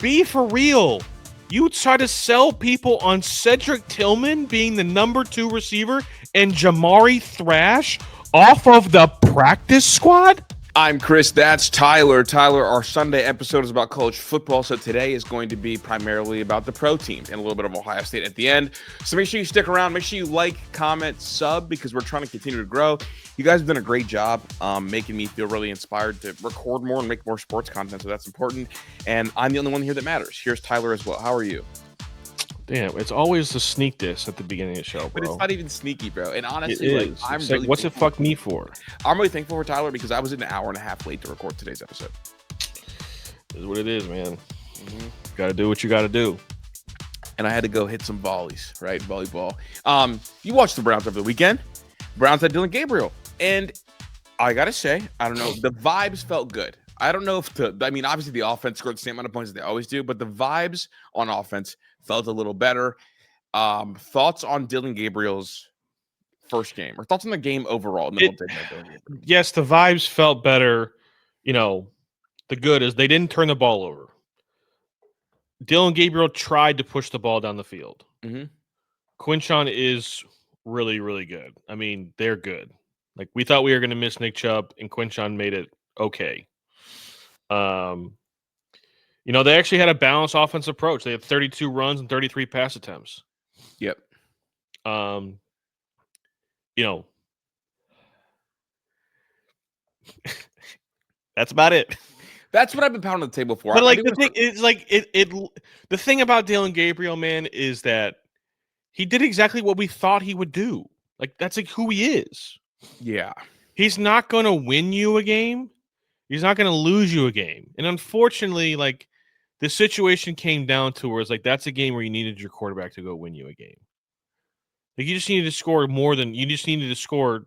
Be for real. You try to sell people on Cedric Tillman being the number 2 receiver and Jamari Thrash off of the practice squad? I'm Kris, that's Tyler. Tyler, our Sunday episode is about college football, so today is going to be primarily about the pro teams and a little bit of Ohio State at the end. So make sure you stick around. Make sure you like, comment, sub, because we're trying to continue to grow. You guys have done a great job making me feel really inspired to record more and make more sports content, so that's important. And I'm the only one here that matters. Here's Tyler as well. How are you? Damn, it's always the sneak diss at the beginning of the show, bro. But it's not even sneaky, bro. And honestly, like, I'm really what's it fuck me for? I'm really thankful for Tyler because I was an hour and a half late to record today's episode. Is what it is, man. Got to do what you got to do. And I had to go hit some volleys, right? Volleyball. You watched the Browns over the weekend. Browns had Dillon Gabriel. And I got to say, I don't know, the vibes felt good. I don't know if obviously the offense scored the same amount of points as they always do, but the vibes on offense felt a little better. Thoughts on Dillon Gabriel's first game, or thoughts on the game overall? Yes, the vibes felt better. You know, the good is they didn't turn the ball over. Dillon Gabriel tried to push the ball down the field. Quinshon is really, really good. I mean, they're good. Like, we thought we were going to miss Nick Chubb, and Quinshon made it okay. You know, they actually had a balanced offensive approach. They had 32 runs and 33 pass attempts. Yep. You know, that's about it. That's what I've been pounding the table for. But like the thing is, like the thing about Dillon Gabriel, man, is that he did exactly what we thought he would do. Like, that's like who he is. Yeah. He's not going to win you a game. He's not going to lose you a game. And unfortunately, like, the situation came down to where it's like that's a game where you needed your quarterback to go win you a game. Like, you just needed to score more than you just needed to score.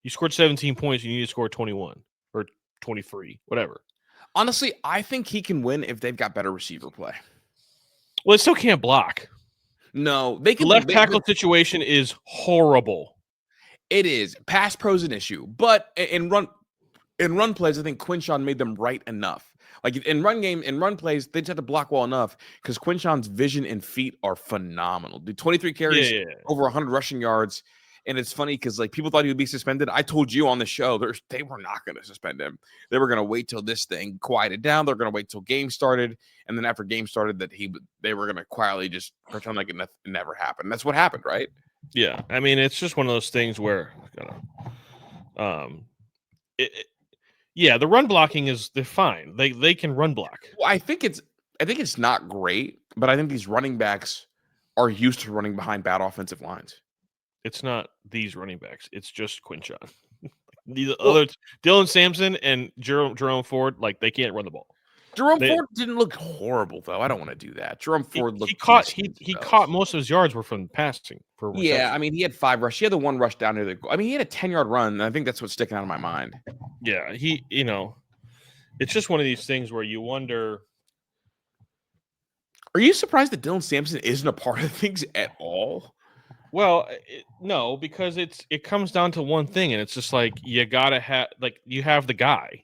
You scored 17 points. You need to score 21 or 23, whatever. Honestly, I think he can win if they've got better receiver play. Well, it still can't block. No, they can. The left tackle situation is horrible. It is. Pass pro is an issue, but in run plays, I think Quinshon made them right enough. Like, in run plays, they just have to block well enough because Quinshon's vision and feet are phenomenal. Dude, 23 carries, over 100 rushing yards. And it's funny because, like, people thought he would be suspended. I told you on the show they were not going to suspend him. They were going to wait till this thing quieted down. They're going to wait till game started. And then after game started, they were going to quietly just pretend like it never happened. That's what happened, right? Yeah. I mean, it's just one of those things where the run blocking they're fine. They can run block. Well, I think it's not great, but I think these running backs are used to running behind bad offensive lines. It's not these running backs. It's just Quinshon. These other Dylan Sampson and Jerome Ford, like, they can't run the ball. Ford didn't look horrible, though. I don't want to do that. Jerome Ford looked. He caught most of his yards were from passing. Yeah, I mean, he had 5 rushes. He had the 1 rush down near the goal. I mean, he had a 10-yard run. And I think that's what's sticking out of my mind. Yeah, it's just one of these things where you wonder. Are you surprised that Dylan Sampson isn't a part of things at all? Well, no, because it comes down to one thing, and it's just like you gotta have, like, you have the guy,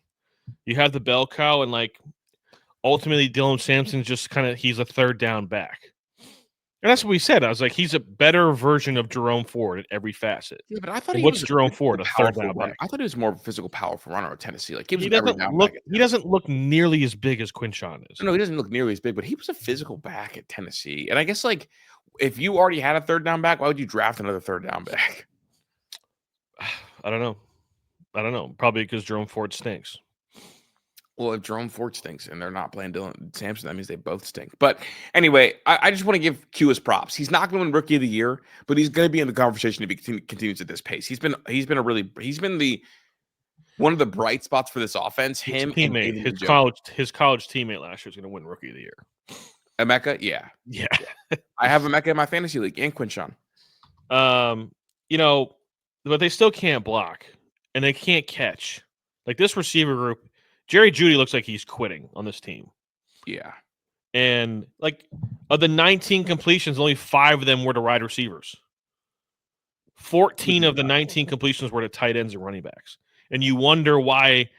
you have the bell cow, and like ultimately Dylan Sampson's just he's a third down back, and that's what we said. I was like, he's a better version of Jerome Ford at every facet. Yeah, but I thought what's Jerome Ford, a third down back? I thought he was more of a physical, powerful runner at Tennessee. Like, he doesn't look nearly as big as Quinshon is. No, he doesn't look nearly as big, but he was a physical back at Tennessee, and I guess, like, if you already had a third down back, why would you draft another third down back? I don't know. Probably because Jerome Ford stinks. Well, if Jerome Ford stinks and they're not playing Dylan Sampson, that means they both stink. But anyway, I just want to give Q his props. He's not going to win Rookie of the Year, but he's going to be in the conversation if he continues at this pace. He's been one of the bright spots for this offense. His college teammate last year is going to win Rookie of the Year. Emeka, yeah. I have Emeka in my fantasy league and Quinshon. But they still can't block and they can't catch. Like, this receiver group, Jerry Jeudy looks like he's quitting on this team. Yeah. And, like, of the 19 completions, only 5 of them were to wide receivers. 14 of the 19 completions were to tight ends and running backs. And you wonder why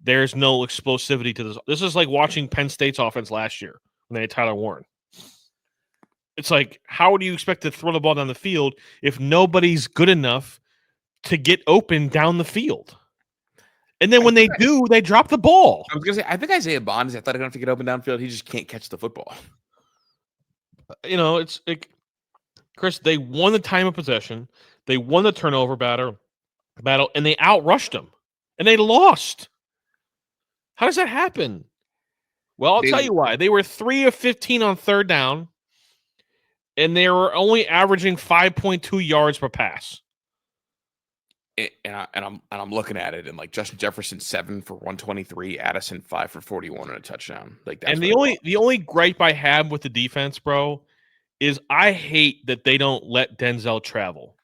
there's no explosivity to this. This is like watching Penn State's offense last year and they had Tyler Warren. It's like, how do you expect to throw the ball down the field if nobody's good enough to get open down the field? And then when they do, they drop the ball. I was gonna say, I think Isaiah Bond is athletic enough to get open downfield. He just can't catch the football. It's Kris. They won the time of possession, they won the turnover battle, and they outrushed them, and they lost. How does that happen? Well, I'll tell you why. They were 3 of 15 on third down, and they were only averaging 5.2 yards per pass. And I'm looking at it, and like Justin Jefferson 7 for 123, Addison 5 for 41 and a touchdown. Like that's and the only gripe I have with the defense, bro, is I hate that they don't let Denzel travel.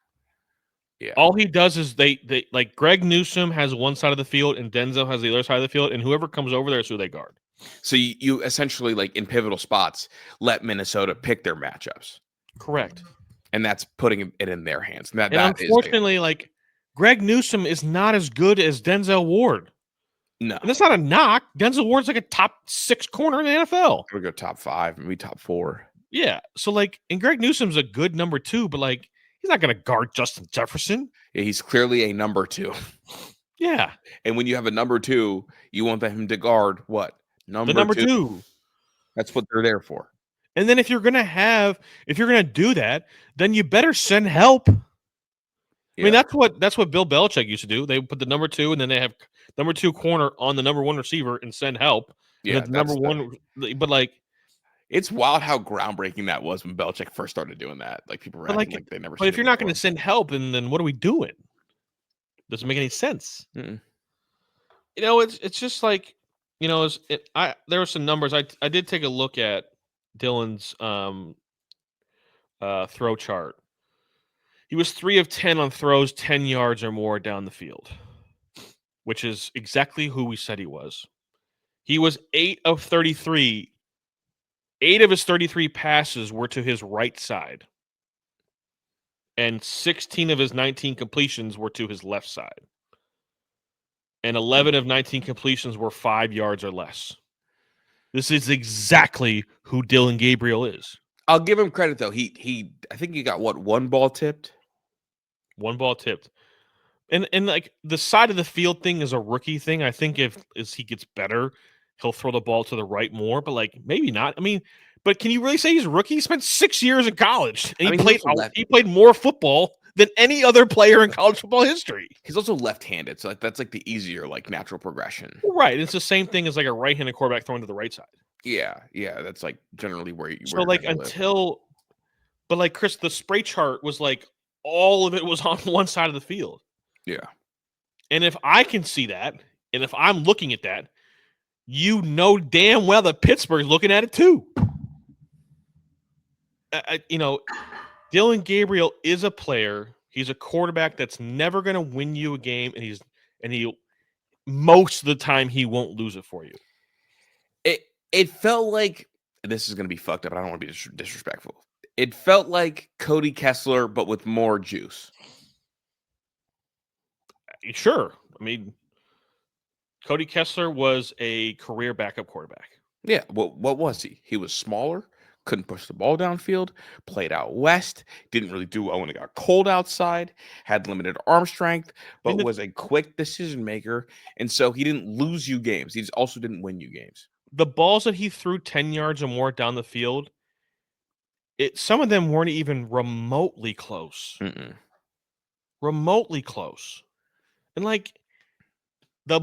Yeah. All he does is they like Greg Newsome has one side of the field and Denzel has the other side of the field, and whoever comes over there is who they guard. So you essentially, like in pivotal spots, let Minnesota pick their matchups. Correct. And that's putting it in their hands. And unfortunately, like Greg Newsome is not as good as Denzel Ward. No. And that's not a knock. Denzel Ward's like a top 6 corner in the NFL. We'll go top 5, maybe top 4. Yeah. So like, and Greg Newsome's a good number 2, but like he's not going to guard Justin Jefferson. Yeah, he's clearly a number 2. Yeah. And when you have a number 2, you want him to guard what? Number two. That's what they're there for. And then if you're gonna do that, then you better send help. I mean, that's what Bill Belichick used to do. They put the number 2, and then they have number 2 corner on the number 1 receiver and send help. Yeah, number 1. But like, it's wild how groundbreaking that was when Belichick first started doing that. Like people were acting like they never. But if you're not going to send help, then what are we doing? Doesn't make any sense. Mm-mm. It's just like, there were some numbers. I did take a look at Dillon's throw chart. He was 3 of 10 on throws 10 yards or more down the field, which is exactly who we said he was. He was 8 of 33. 8 of his 33 passes were to his right side, and 16 of his 19 completions were to his left side. And 11 of 19 completions were 5 yards or less. This is exactly who Dillon Gabriel is. I'll give him credit though. I think he got one ball tipped. One ball tipped. And like the side of the field thing is a rookie thing. I think as he gets better, he'll throw the ball to the right more, but like maybe not. I mean, but can you really say he's a rookie? He spent 6 years in college, and he played more football than any other player in college football history. He's also left-handed, so that's like the easier like natural progression. Right. It's the same thing as like a right-handed quarterback throwing to the right side. Yeah, that's like generally where you. So like but like Kris, the spray chart was like all of it was on one side of the field. Yeah. And if I can see that, and if I'm looking at that, damn well that Pittsburgh's looking at it too. Dillon Gabriel is a player. He's a quarterback that's never going to win you a game, and he most of the time he won't lose it for you. It felt like, this is going to be fucked up. I don't want to be disrespectful. It felt like Cody Kessler, but with more juice. Sure. I mean, Cody Kessler was a career backup quarterback. Yeah. What was he? He was smaller, couldn't push the ball downfield, played out west, didn't really do well when it got cold outside, had limited arm strength, but was a quick decision maker. And so he didn't lose you games. He also didn't win you games. The balls that he threw 10 yards or more down the field, some of them weren't even remotely close. Mm-mm. Remotely close. And like, the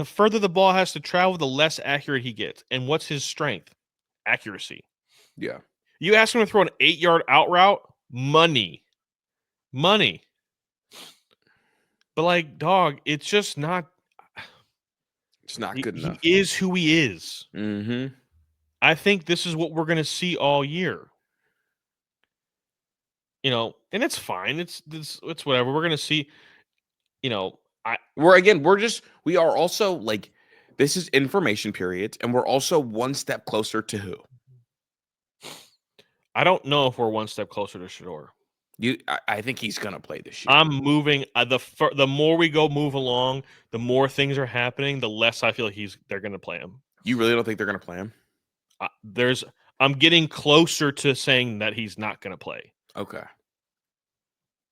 further the ball has to travel, the less accurate he gets. And what's his strength? Accuracy. Yeah. You ask him to throw an 8-yard out route, money. But like, dog, it's just not. It's not good enough. He is who he is. Mm-hmm. I think this is what we're going to see all year. And it's fine. It's whatever. We're going to see, we are also like, this is information periods, and we're also one step closer to who? I don't know if we're one step closer to Shedeur. I think he's going to play this year. I'm moving. The more we move along, the more things are happening, the less I feel they're going to play him. You really don't think they're going to play him? I'm getting closer to saying that he's not going to play. Okay.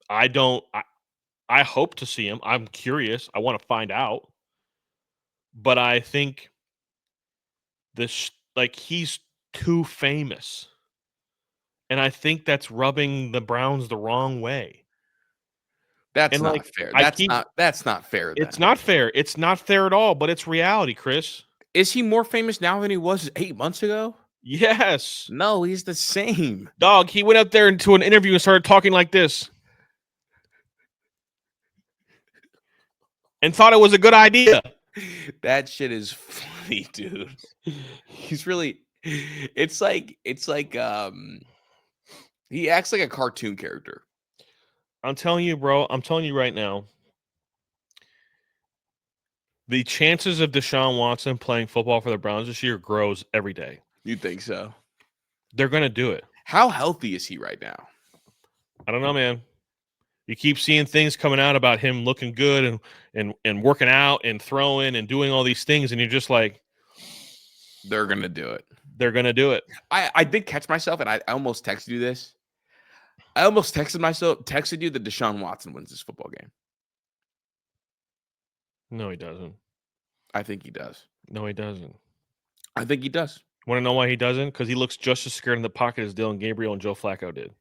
I hope to see him. I'm curious. I want to find out. But I think he's too famous. And I think that's rubbing the Browns the wrong way. That's And not fair. That's not fair then. It's not fair. It's not fair at all, but it's reality, Chris. Is he more famous now than he was 8 months ago? Yes. No, he's the same. Dog, he went up there into an interview and started talking like this. And thought it was a good idea. That shit is funny, dude. He's really it's like he acts like a cartoon character. I'm telling you, bro. I'm telling you right now. The chances of Deshaun Watson playing football for the Browns this year grows every day. You think so? They're going to do it. How healthy is he right now? I don't know, man. You keep seeing things coming out about him looking good and working out and throwing and doing all these things, and you're just like, they're going to do it. They're going to do it. I did catch myself, and I almost texted you this. I almost texted you that Deshaun Watson wins this football game. No, he doesn't. I think he does. No, he doesn't. I think he does. Want to know why he doesn't? Because he looks just as scared in the pocket as Dillon Gabriel and Joe Flacco did.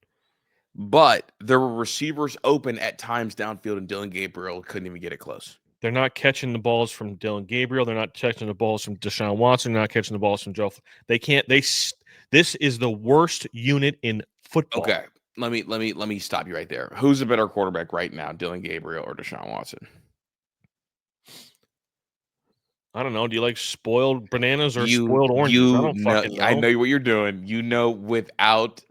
But there were receivers open at times downfield, and Dillon Gabriel couldn't even get it close. They're not catching the balls from Dillon Gabriel. They're not catching the balls from Deshaun Watson. They're not catching the balls from Joe. They can't. This is the worst unit in football. Okay, let me stop you right there. Who's a better quarterback right now, Dillon Gabriel or Deshaun Watson? I don't know. Do you like spoiled bananas or spoiled oranges? I don't fucking know. I know what you're doing. You know without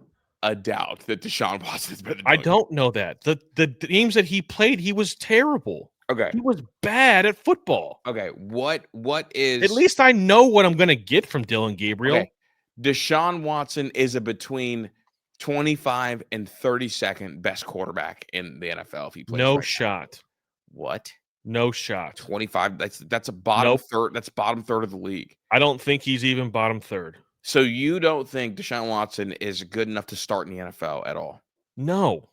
a doubt that Deshaun Watson is better than Dillon. I don't know that. The games that he played, he was terrible. Okay. He was bad at football. Okay. What is At least I know what I'm going to get from Dillon Gabriel. Okay. Deshaun Watson is a between 25 and 32nd best quarterback in the NFL if he plays. No shot. What? No shot. 25. That's a bottom third. That's bottom third of the league. I don't think he's even bottom third. So you don't think Deshaun Watson is good enough to start in the NFL at all? No.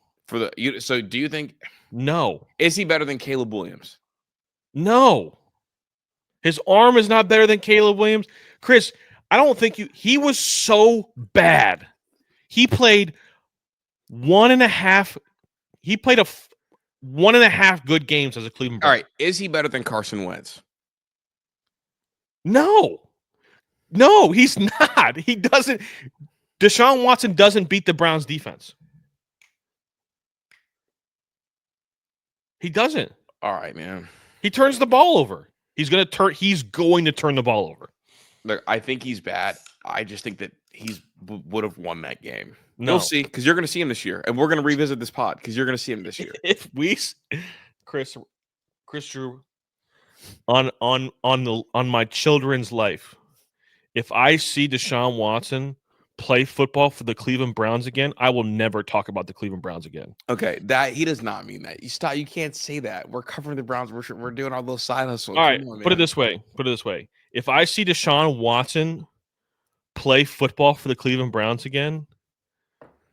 So do you think? No. Is he better than Caleb Williams? No. His arm is not better than Caleb Williams. Chris, I don't think he was so bad. He played 1.5. He played 1.5 good games as a Cleveland Brown. All right. Is he better than Carson Wentz? No. No, he's not. He doesn't. Deshaun Watson doesn't beat the Browns defense. He doesn't. All right, man. He turns the ball over. He's going to turn the ball over. Look, I think he's bad. I just think that he would have won that game. No. We'll see, because you're going to see him this year, and we're going to revisit this pod because you're going to see him this year. If we, Chris Drew, on my children's life, if I see Deshaun Watson play football for the Cleveland Browns again, I will never talk about the Cleveland Browns again. Okay, that he does not mean that. You stop. You can't say that. We're covering the Browns. We're doing all those side hustles. All right, put it this way. If I see Deshaun Watson play football for the Cleveland Browns again,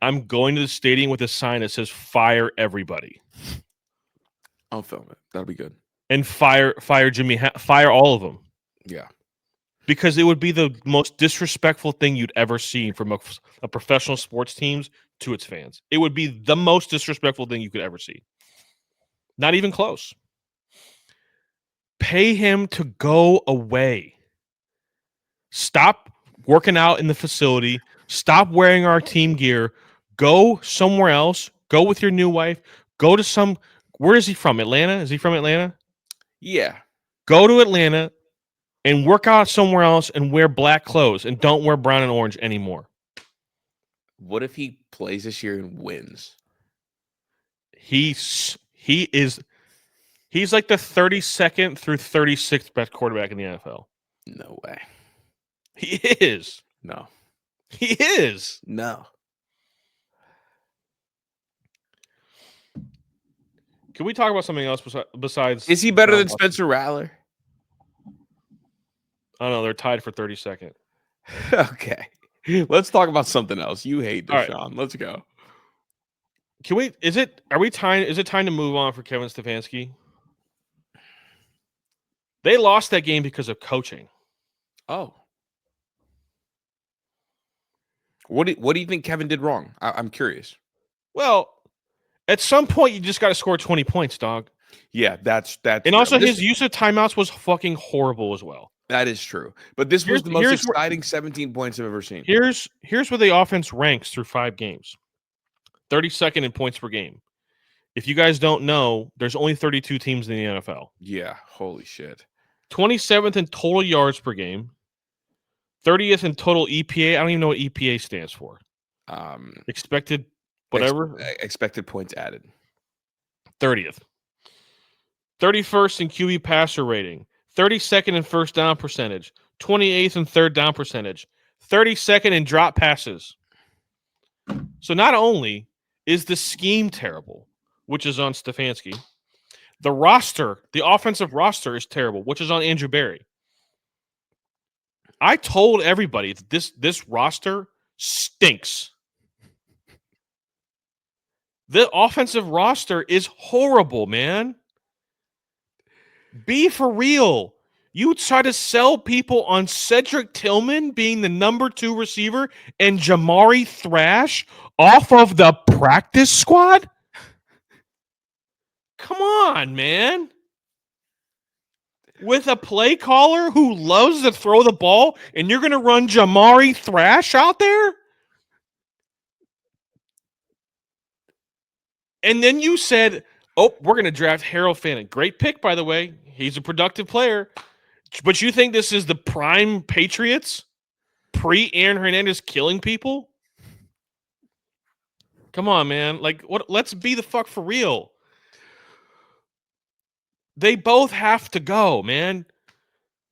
I'm going to the stadium with a sign that says "Fire everybody." I'll film it. That'll be good. And fire Jimmy, fire all of them. Yeah. Because it would be the most disrespectful thing you'd ever see from a professional sports teams to its fans. It would be the most disrespectful thing you could ever see. Not even close. Pay him to go away. Stop working out in the facility. Stop wearing our team gear. Go somewhere else. Go with your new wife. Go to some... Where is he from? Atlanta? Is he from Atlanta? Yeah. Go to Atlanta and work out somewhere else and wear black clothes and don't wear brown and orange anymore. What if he plays this year and wins? He's like the 32nd through 36th best quarterback in the NFL. No way. He is. No. He is. No. Can we talk about something else besides? Is he better than Spencer Rattler? I don't know. They're tied for 32nd. Okay. Let's talk about something else. You hate All right. Deshaun. Let's go. Can we? Is it? Are we time? Is it time to move on for Kevin Stefanski? They lost that game because of coaching. Oh. What do you think Kevin did wrong? I'm curious. Well, at some point, you just got to score 20 points, dog. Yeah, that's And real. also, his use of timeouts was fucking horrible as well. That is true. But this was the most exciting 17 points I've ever seen. Here's where the offense ranks through 5 games. 32nd in points per game. If you guys don't know, there's only 32 teams in the NFL. Yeah, holy shit. 27th in total yards per game. 30th in total EPA. I don't even know what EPA stands for. Expected whatever. Expected points added. 30th. 31st in QB passer rating. 32nd in first down percentage. 28th in third down percentage. 32nd in drop passes. So not only is the scheme terrible, which is on Stefanski, the offensive roster is terrible, which is on Andrew Berry. I told everybody this roster stinks. The offensive roster is horrible, man. Be for real. You try to sell people on Cedric Tillman being the number 2 receiver and Jamari Thrash off of the practice squad? Come on, man. With a play caller who loves to throw the ball, and you're going to run Jamari Thrash out there? And then you said, oh, we're going to draft Harold Fannin. Great pick, by the way. He's a productive player. But you think this is the prime Patriots? Pre-Aaron Hernandez killing people? Come on, man. Like, what? Let's be the fuck for real. They both have to go, man.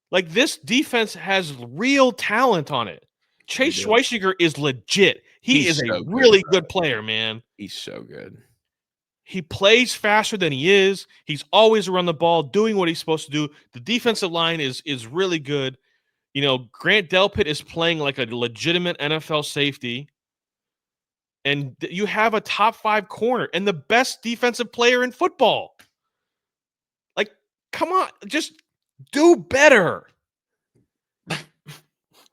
Like, this defense has real talent on it. Chase Schweiziger is legit. He's is so a really good player, man. He's so good. He plays faster than he is. He's always around the ball, doing what he's supposed to do. The defensive line is really good. You know, Grant Delpit is playing like a legitimate NFL safety. And you have a top 5 corner and the best defensive player in football. Like, come on, just do better.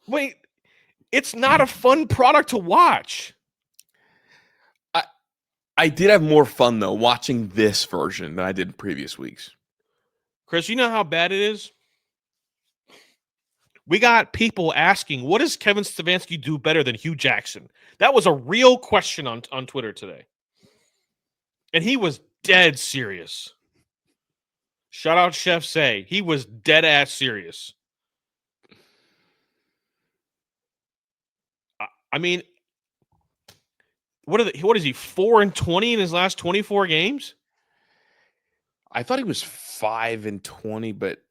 Wait, it's not a fun product to watch. I did have more fun, though, watching this version than I did in previous weeks. Chris, you know how bad it is? We got people asking, what does Kevin Stefanski do better than Hugh Jackson? That was a real question on Twitter today. And he was dead serious. Shout out Chef Say. He was dead ass serious. I mean, what is he, 4-20 in his last 24 games? I thought he was 5-20, but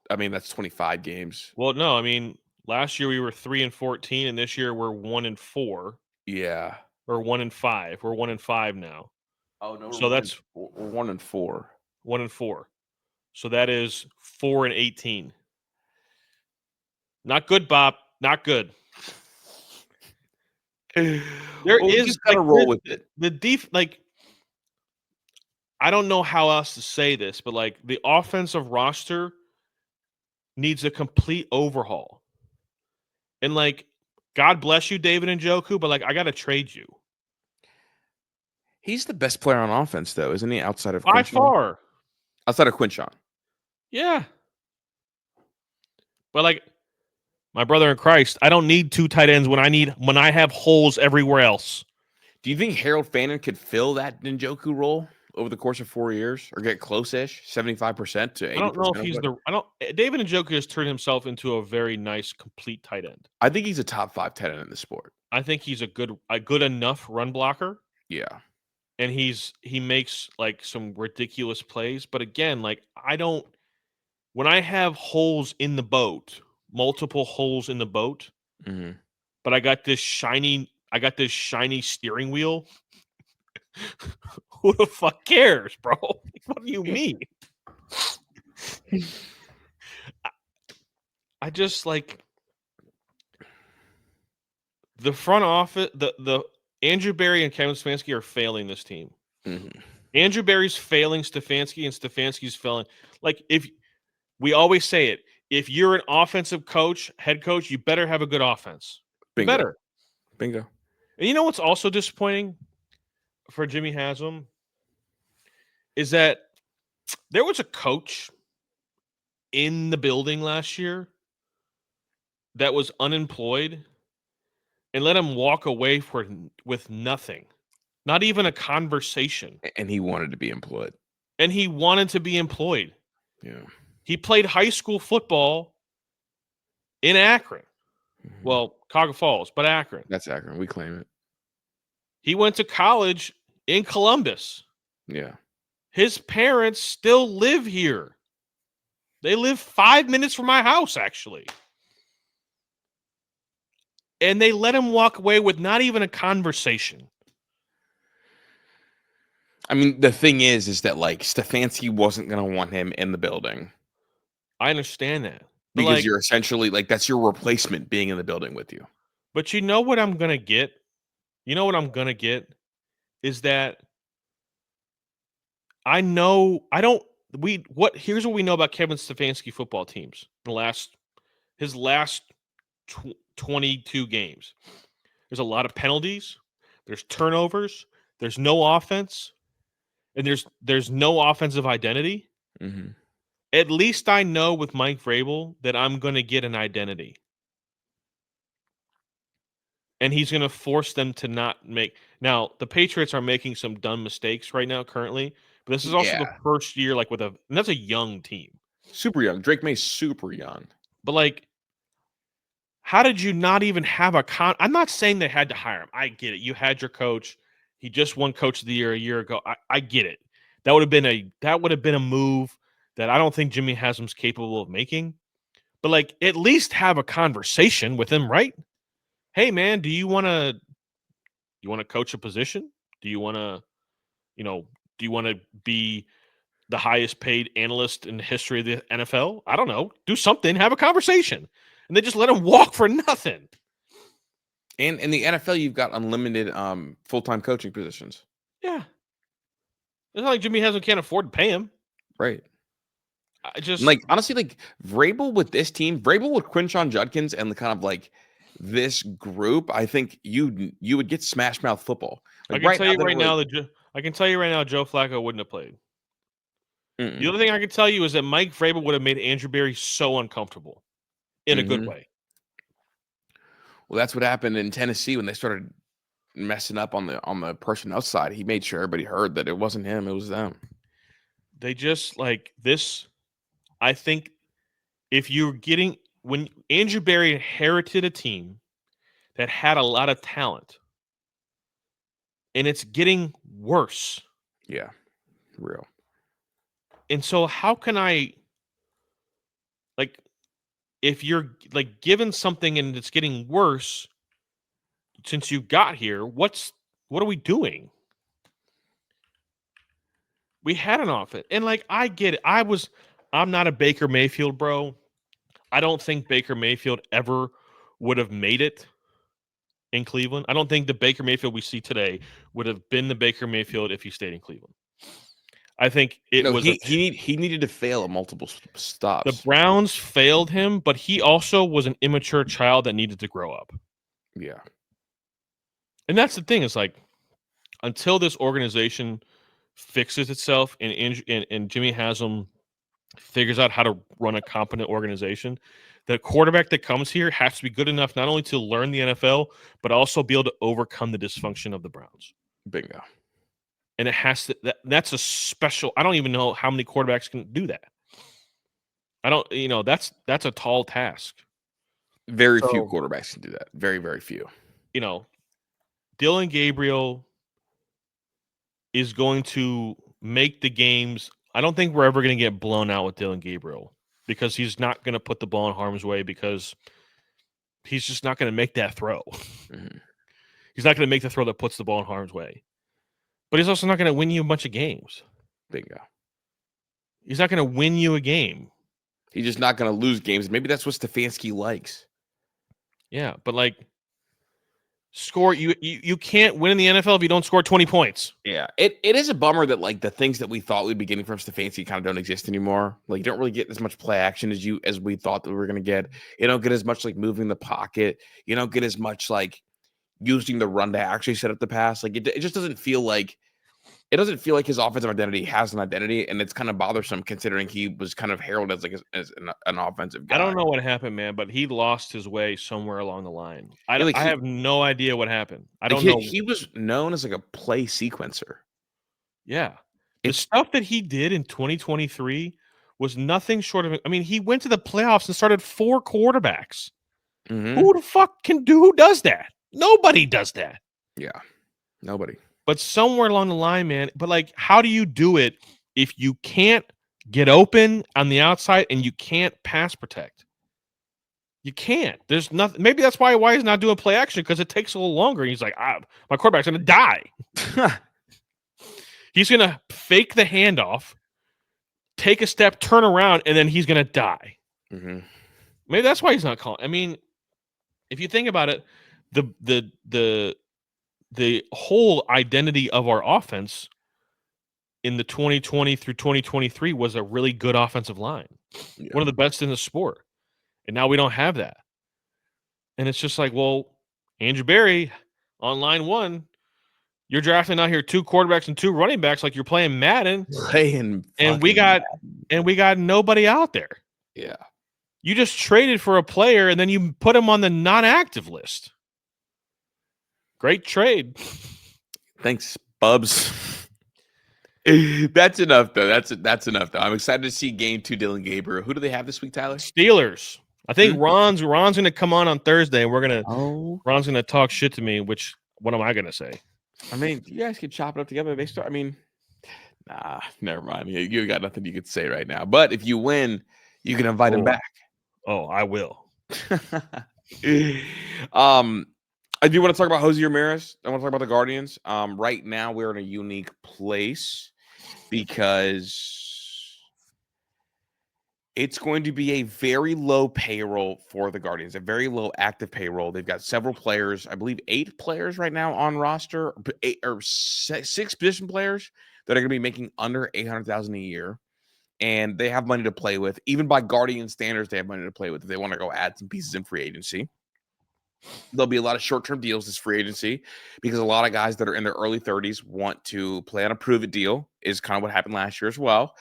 I mean, that's 25 games. Well, no, I mean, last year we were 3-14, and this year we're 1-4. Yeah. Or 1-5. We're 1-5 now. Oh no! So that's we're 1-4. 1-4. So that is 4-18. Not good, Bob. Not good. There is gotta roll with it. Like, I don't know how else to say this, but like the offensive roster needs a complete overhaul. And like, God bless you, David Njoku, but like, I gotta trade you. He's the best player on offense, though, isn't he? Outside of by far. Outside of Quinshon. Yeah. But like, my brother in Christ, I don't need 2 tight ends when I have holes everywhere else. Do you think Harold Fannin could fill that Njoku role over the course of 4 years, or get close-ish, 75% to 80%? I don't know if he's David Njoku has turned himself into a very nice, complete tight end. I think he's a top 5 tight end in the sport. I think he's a good enough run blocker. Yeah. And he makes like some ridiculous plays. But again, like, when I have holes in the boat, multiple holes in the boat, but I got this shiny steering wheel. Who the fuck cares, bro? What do you mean? I just like, the front office, the Andrew Berry and Kevin Stefanski are failing this team. Mm-hmm. Andrew Berry's failing Stefanski, and Stefanski's failing. Like, if we always say it, if you're an offensive coach, head coach, you better have a good offense. You Bingo. better. Bingo. And you know what's also disappointing for Jimmy Haslam is that there was a coach in the building last year that was unemployed and let him walk away with nothing, not even a conversation. And he wanted to be employed. And he wanted to be employed. Yeah. He played high school football in Akron. Mm-hmm. Well, Cuyahoga Falls, but Akron. That's Akron. We claim it. He went to college in Columbus. Yeah. His parents still live here. They live 5 minutes from my house, actually. And they let him walk away with not even a conversation. I mean, the thing is that like Stefanski wasn't going to want him in the building. I understand that. But Because like, you're essentially like, that's your replacement being in the building with you. But you know what I'm going to get? You know what I'm going to get is that I know I don't here's what we know about Kevin Stefanski football teams. His last 22 games. There's a lot of penalties, there's turnovers, there's no offense, and there's no offensive identity. Mm-hmm. At least I know with Mike Vrabel that I'm going to get an identity. And he's going to force them to not make. Now, the Patriots are making some dumb mistakes right now currently, but this is also the first year like and that's a young team. Super young. Drake May's super young. But like, how did you not even have I'm not saying they had to hire him. I get it. You had your coach. He just won Coach of the Year a year ago. I get it. That would have been a move that I don't think Jimmy Haslam's capable of making. But like, at least have a conversation with him, right? Hey man, do you want to coach a position? Do you want to be the highest paid analyst in the history of the NFL? I don't know. Do something, have a conversation. And they just let him walk for nothing. And in the NFL, you've got unlimited full-time coaching positions. Yeah. It's not like Jimmy Haslam can't afford to pay him. Right. I just like honestly, like Vrabel with this team, Vrabel with Quinshon Judkins and the kind of like this group, I think you would get smash mouth football. Like I can tell you right now, Joe Flacco wouldn't have played. Mm-mm. The other thing I can tell you is that Mike Vrabel would have made Andrew Berry so uncomfortable in a good way. Well, that's what happened in Tennessee when they started messing up on the personnel side. He made sure everybody heard that it wasn't him, it was them. They just like this. I think when Andrew Berry inherited a team that had a lot of talent, and it's getting worse. Yeah, real. And so how can I, like, if you're like given something and it's getting worse since you got here, what are we doing? We had an offense. And like, I get it. I'm not a Baker Mayfield bro. I don't think Baker Mayfield ever would have made it in Cleveland. I don't think the Baker Mayfield we see today would have been the Baker Mayfield if he stayed in Cleveland. I think he needed to fail at multiple stops. The Browns failed him, but he also was an immature child that needed to grow up. Yeah. And that's the thing, is like, until this organization fixes itself and Jimmy Haslam figures out how to run a competent organization, the quarterback that comes here has to be good enough not only to learn the NFL, but also be able to overcome the dysfunction of the Browns. Bingo. And it has to. That's a special. I don't even know how many quarterbacks can do that. I don't. That's a tall task. Very few quarterbacks can do that. Very, very few. Dillon Gabriel is going to make the games. I don't think we're ever going to get blown out with Dillon Gabriel, because he's not going to put the ball in harm's way, because he's just not going to make that throw. Mm-hmm. He's not going to make the throw that puts the ball in harm's way. But he's also not going to win you a bunch of games. Bingo. He's not going to win you a game. He's just not going to lose games. Maybe that's what Stefanski likes. Yeah, but like, score. You can't win in the NFL if you don't score 20 points. Yeah, it is a bummer that like the things that we thought we'd be getting from Stefanski kind of don't exist anymore. Like you don't really get as much play action as we thought that we were going to get. You don't get as much like moving the pocket. You don't get as much like using the run to actually set up the pass. Like it just doesn't feel like his offensive identity has an identity, and it's kind of bothersome considering he was kind of heralded as like as an offensive guy. I don't know what happened, man, but he lost his way somewhere along the line. I Yeah, like have no idea what happened. I don't like know. he was known as like a play sequencer. Yeah. The stuff that he did in 2023 was nothing short of. I mean, he went to the playoffs and started 4 quarterbacks. Who the fuck who does that? Nobody does that. Yeah, nobody. But somewhere along the line, man, but like, how do you do it if you can't get open on the outside and you can't pass protect? You can't. There's nothing. Maybe that's why he's not doing play action, because it takes a little longer. He's like, my quarterback's going to die. He's going to fake the handoff, take a step, turn around, and then he's going to die. Mm-hmm. Maybe that's why he's not calling. I mean, if you think about it, the whole identity of our offense in the 2020 through 2023 was a really good offensive line. Yeah. One of the best in the sport. And now we don't have that. And it's just like, well, Andrew Berry on line 1, you're drafting out here 2 quarterbacks and 2 running backs like you're playing Madden. And we got nobody out there. Yeah. You just traded for a player and then you put him on the non-active list. Great trade. Thanks, Bubs. That's enough, though. That's enough, though. I'm excited to see game 2, Dillon Gabriel. Who do they have this week, Tyler? Steelers. I think Ron's going to come on Thursday, and Ron's going to talk shit to me. What am I going to say? I mean, you guys could chop it up together. Nah, never mind. You got nothing you could say right now. But if you win, you can invite him back. Oh, I will. I do want to talk about Jose Ramirez. I want to talk about the Guardians. Right now, we're in a unique place because it's going to be a very low payroll for the Guardians, a very low active payroll. They've got several players, I believe 8 players right now on roster, 8 or 6 position players that are going to be making under $800,000 a year. And they have money to play with. Even by Guardian standards, they have money to play with if they want to go add some pieces in free agency. There'll be a lot of short-term deals this free agency because a lot of guys that are in their early 30s want to play on a prove-it deal, is kind of what happened last year as well.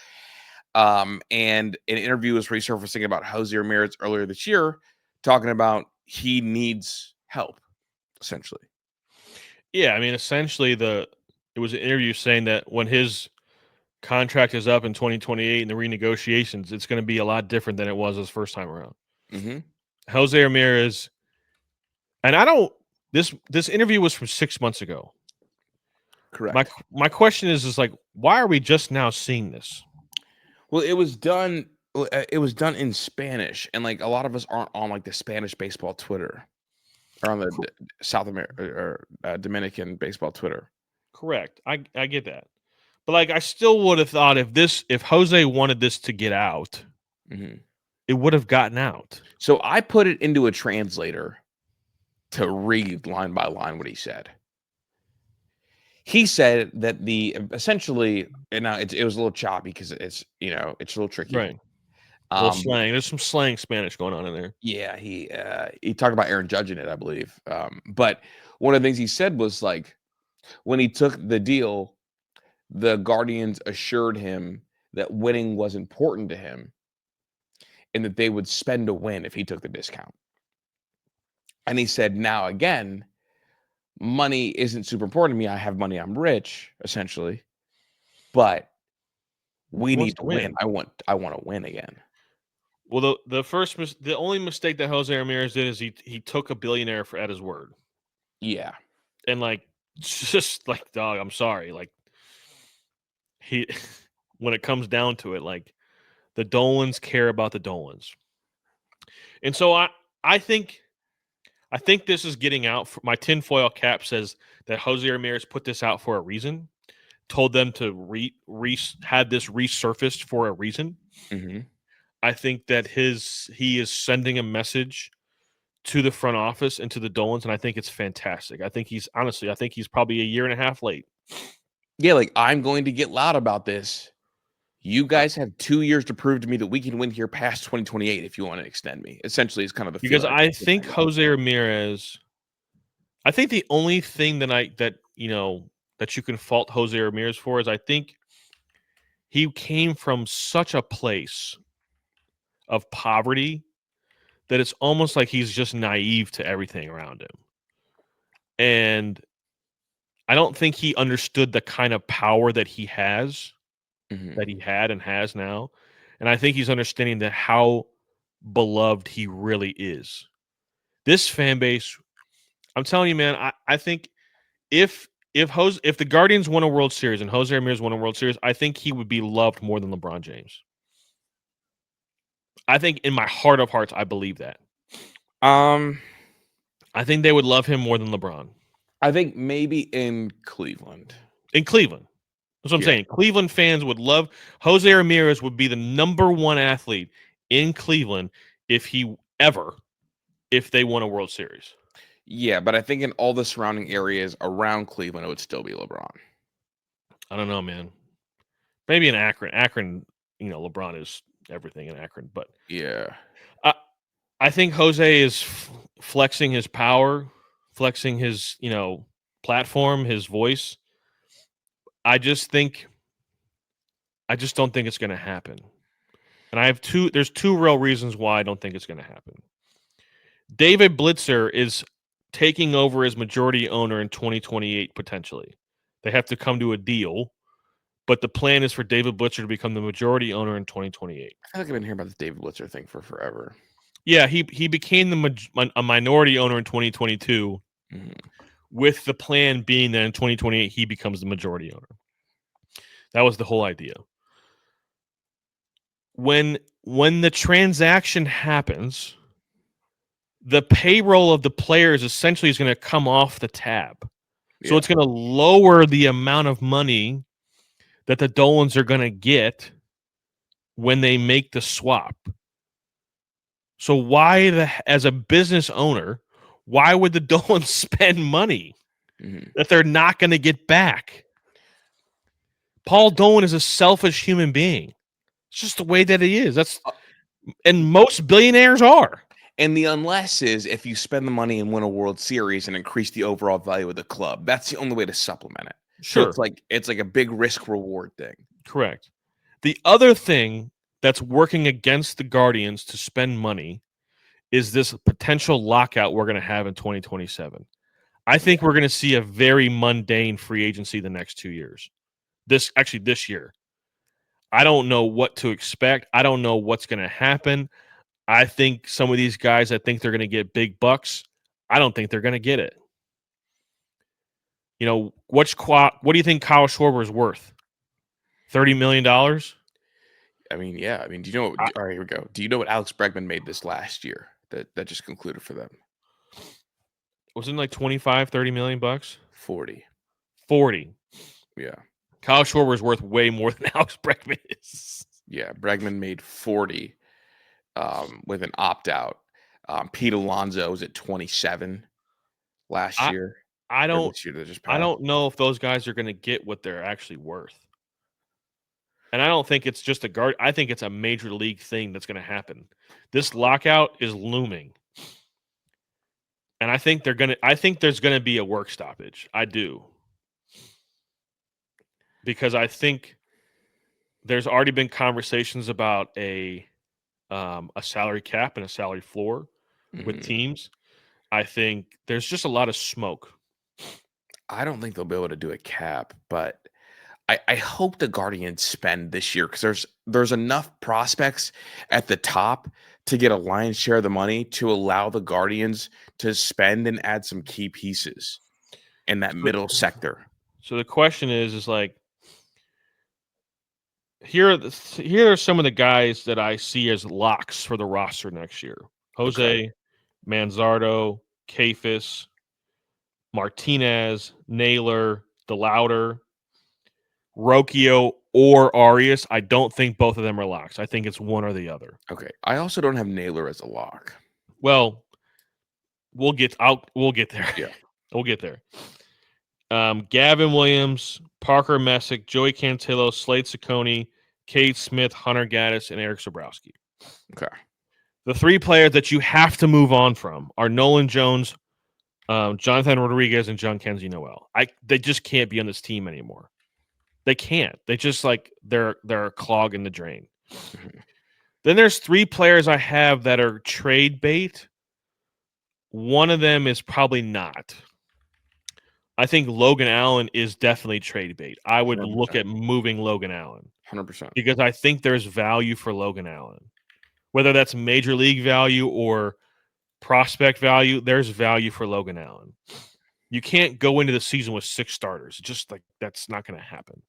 And an interview was resurfacing about Jose Ramirez earlier this year, talking about he needs help, essentially. Yeah, I mean, essentially, it was an interview saying that when his contract is up in 2028 and the renegotiations, it's going to be a lot different than it was his first time around. Mm-hmm. Jose Ramirez, and this interview was from 6 months ago. Correct. My question is like, why are we just now seeing this? Well, it was done in Spanish, and like a lot of us aren't on like the Spanish baseball Twitter or on the South America or Dominican baseball Twitter. Correct. I get that. But like, I still would have thought if Jose wanted this to get out, it would have gotten out. So I put it into a translator to read line by line what he said. He said that essentially, and now it was a little choppy because it's a little tricky. Right. A little slang. There's some slang Spanish going on in there. Yeah, he talked about Aaron Judge in it, I believe. But one of the things he said was like, when he took the deal, the Guardians assured him that winning was important to him and that they would spend a win if he took the discount. And he said, now again, money isn't super important to me. I have money. I'm rich, essentially. But we need to win. I want to win again. Well, the only mistake that Jose Ramirez did is he took a billionaire at his word. Yeah. And like, just like, dog, I'm sorry. Like, when it comes down to it, like, the Dolans care about the Dolans. And so I think this is getting out. My tinfoil cap says that Jose Ramirez put this out for a reason, told them to had this resurfaced for a reason. Mm-hmm. I think that he is sending a message to the front office and to the Dolans, and I think it's fantastic. I think he's probably a year and a half late. Yeah, like, I'm going to get loud about this. You guys have 2 years to prove to me that we can win here past 2028 if you want to extend me. Essentially, is kind of the Because feeling I think Jose Ramirez. I think the only thing that you can fault Jose Ramirez for is I think he came from such a place of poverty that it's almost like he's just naive to everything around him. And I don't think he understood the kind of power that he has, that he had and has now. And I think he's understanding that how beloved he really is. This fan base, I'm telling you, man, I think if the Guardians won a World Series and Jose Ramirez won a World Series, I think he would be loved more than LeBron James. I think in my heart of hearts, I believe that. I think they would love him more than LeBron. I think maybe in Cleveland. In Cleveland. That's what I'm saying. Cleveland fans would love Jose Ramirez would be the number one athlete in Cleveland if they won a World Series. Yeah, but I think in all the surrounding areas around Cleveland, it would still be LeBron. I don't know, man. Maybe in Akron. Akron, LeBron is everything in Akron. But yeah, I think Jose is flexing his power, flexing his, platform, his voice. I just don't think it's going to happen. And there's two real reasons why I don't think it's going to happen. David Blitzer is taking over as majority owner in 2028, potentially. They have to come to a deal, but the plan is for David Blitzer to become the majority owner in 2028. I feel like I've been hearing about this David Blitzer thing for forever. Yeah, he became a minority owner in 2022, with the plan being that in 2028 he becomes the majority owner. That was the whole idea. When the transaction happens, the payroll of the players essentially is going to come off the tab. So it's going to lower the amount of money that the Dolans are going to get when they make the swap. So as a business owner, why would the Dolans spend money that they're not going to get back? Paul Dolan is a selfish human being. It's just the way that he is. And most billionaires are. And the unless is if you spend the money and win a World Series and increase the overall value of the club. That's the only way to supplement it. Sure. So it's like a big risk reward thing. Correct. The other thing that's working against the Guardians to spend money is this potential lockout we're going to have in 2027. I think we're going to see a very mundane free agency the next 2 years. This year. I don't know what to expect. I don't know what's going to happen. I think some of these guys, I think they're going to get big bucks. I don't think they're going to get it. What do you think Kyle Schwarber is worth? $30 million? I mean, yeah. I mean, do you know? All right, here we go. Do you know what Alex Bregman made this last year that just concluded for them? Wasn't it like 25, 30 million bucks? 40. Yeah. Kyle Schwarber is worth way more than Alex Bregman is. Yeah, Bregman made 40 with an opt-out. Pete Alonso was at 27 last year. I don't know if those guys are going to get what they're actually worth. And I don't think it's just a guard. I think it's a major league thing that's going to happen. This lockout is looming. And I think there's going to be a work stoppage. I do. Because I think there's already been conversations about a salary cap and a salary floor with teams. I think there's just a lot of smoke. I don't think they'll be able to do a cap, but I hope the Guardians spend this year because there's enough prospects at the top to get a lion's share of the money to allow the Guardians to spend and add some key pieces in that middle sector. So the question is like, here are some of the guys that I see as locks for the roster next year: Jose, Manzardo, Kefis, Martinez, Naylor, DeLauder, Rocchio, or Arias. I don't think both of them are locks. I think it's one or the other. Okay. I also don't have Naylor as a lock. Well, We'll get there. Yeah. We'll get there. Gavin Williams, Parker Messick, Joey Cantillo, Slade Ciccone, Cade Smith, Hunter Gaddis, and Eric Sobrowski. Okay. The three players that you have to move on from are Nolan Jones, Jonathan Rodriguez, and John Kenzie Noel. They just can't be on this team anymore. They can't. They just they're a clog in the drain. Mm-hmm. Then there's three players I have that are trade bait. One of them is probably not. I think Logan Allen is definitely trade bait. I would 100%. look at moving Logan Allen 100%. because I think there's value for Logan Allen. Whether that's major league value or prospect value, there's value for Logan Allen. You can't go into the season with 6 starters. Just that's not going to happen.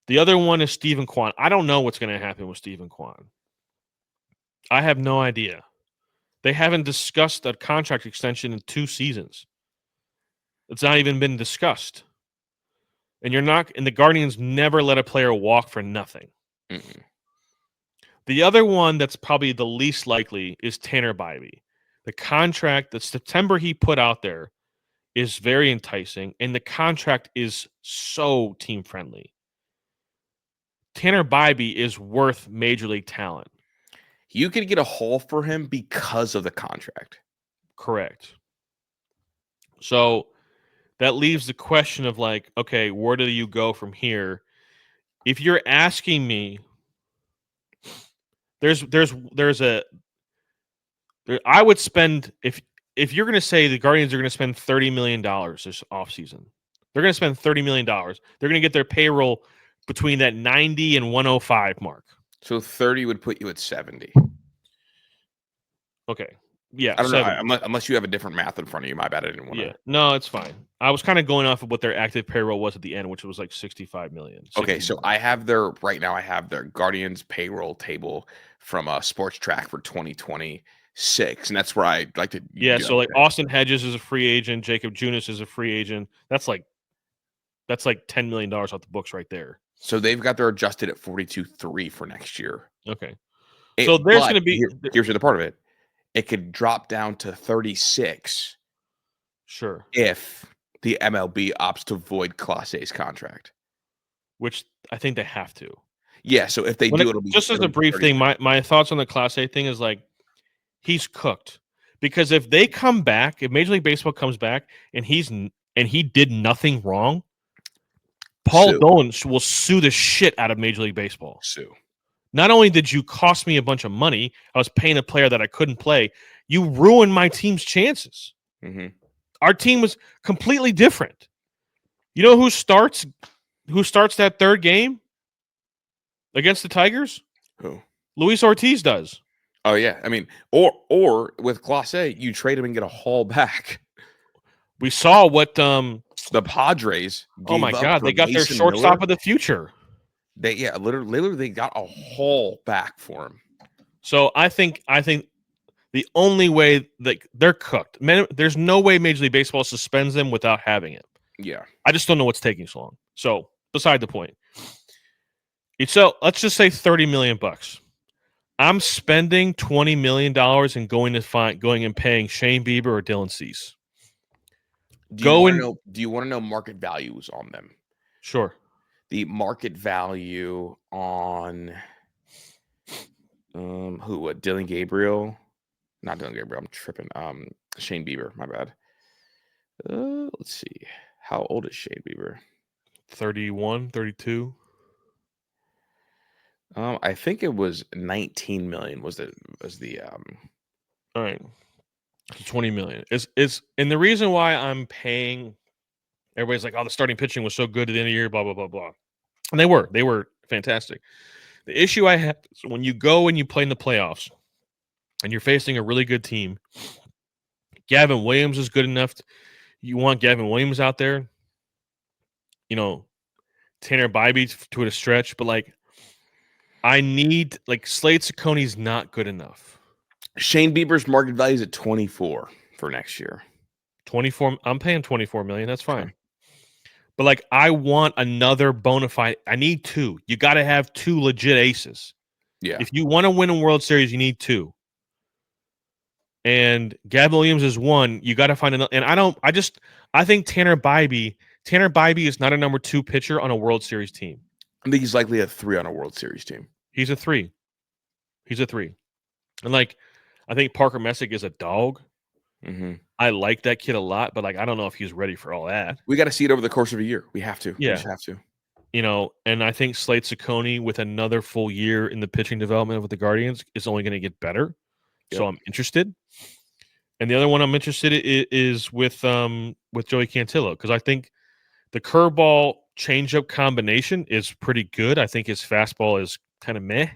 The other one is Stephen Kwan. I don't know what's going to happen with Stephen Kwan. I have no idea. They haven't discussed a contract extension in 2 seasons. It's not even been discussed. And the Guardians never let a player walk for nothing. Mm-mm. The other one that's probably the least likely is Tanner Bybee. The contract, the September he put out there is very enticing, and the contract is so team friendly. Tanner Bybee is worth major league talent. You could get a haul for him because of the contract. Correct. So that leaves the question of okay, where do you go from here? If you're asking me, I would spend if you're going to say the Guardians are going to spend $30 million this offseason, they're going to spend $30 million. They're going to get their payroll between that 90 and 105 mark. So 30 would put you at 70. Okay. Yeah. I don't know. Unless you have a different math in front of you. My bad. I didn't want to. Yeah. No, it's fine. I was kind of going off of what their active payroll was at the end, which was like 65 million. Okay. So I have their Guardians payroll table from Sports Track for 2026. And that's where I like to. Yeah. So Austin Hedges is a free agent. Jacob Junis is a free agent. That's like $10 million off the books right there. So they've got their adjusted at 42.3 for next year. Okay. So there's going to be. Here's the part of it. It could drop down to 36. Sure. If the MLB opts to void Class A's contract. Which I think they have to. Yeah, so if they do, it'll be just as a brief thing. My thoughts on the Class A thing is he's cooked, because if they come back, if Major League Baseball comes back and he did nothing wrong, Paul Dolan will sue the shit out of Major League Baseball. Sue. Not only did you cost me a bunch of money, I was paying a player that I couldn't play. You ruined my team's chances. Mm-hmm. Our team was completely different. You know who starts that third game against the Tigers? Who? Luis Ortiz does. Oh yeah, I mean, or with Class A, you trade him and get a haul back. We saw what the Padres. Oh my God, they got their shortstop of the future. They literally they got a haul back for him. So I think the only way that they're cooked. There's no way Major League Baseball suspends them without having it. Yeah. I just don't know what's taking so long. So beside the point. So let's just say $30 million. I'm spending $20 million and going and paying Shane Bieber or Dylan Cease. Do you want to know market values on them? Sure. The market value on Dillon Gabriel. Not Dillon Gabriel, I'm tripping. Shane Bieber, my bad. Let's see. How old is Shane Bieber? 31, 32. I think it was 19 million was the all right. 20 million. Is and the reason why I'm paying, everybody's like, oh, the starting pitching was so good at the end of the year, blah, blah, blah, blah. And they were fantastic. The issue I have is when you go and you play in the playoffs and you're facing a really good team, Gavin Williams is good enough. You want Gavin Williams out there. You know, Tanner Bybee to a stretch, but I need Slade Ciccone's not good enough. Shane Bieber's market value is at 24 for next year. 24. I'm paying 24 million. That's fine. Okay. But I want another bona fide. I need 2. You got to have 2 legit aces. Yeah. If you want to win a World Series, you need 2. and Gavin Williams is one. You got to find another. And I think Tanner Bybee is not a number 2 pitcher on a World Series team. I think he's likely a 3 on a World Series team. He's a 3. And like, I think Parker Messick is a dog. Mm-hmm. I like that kid a lot, but like, I don't know if he's ready for all that. We got to see it over the course of a year. We have to. Yeah. We just have to. You know, and I think Slade Ciccone with another full year in the pitching development with the Guardians is only going to get better. Yep. So I'm interested. And the other one I'm interested in is with Joey Cantillo, because I think the curveball changeup combination is pretty good. I think his fastball is kind of meh.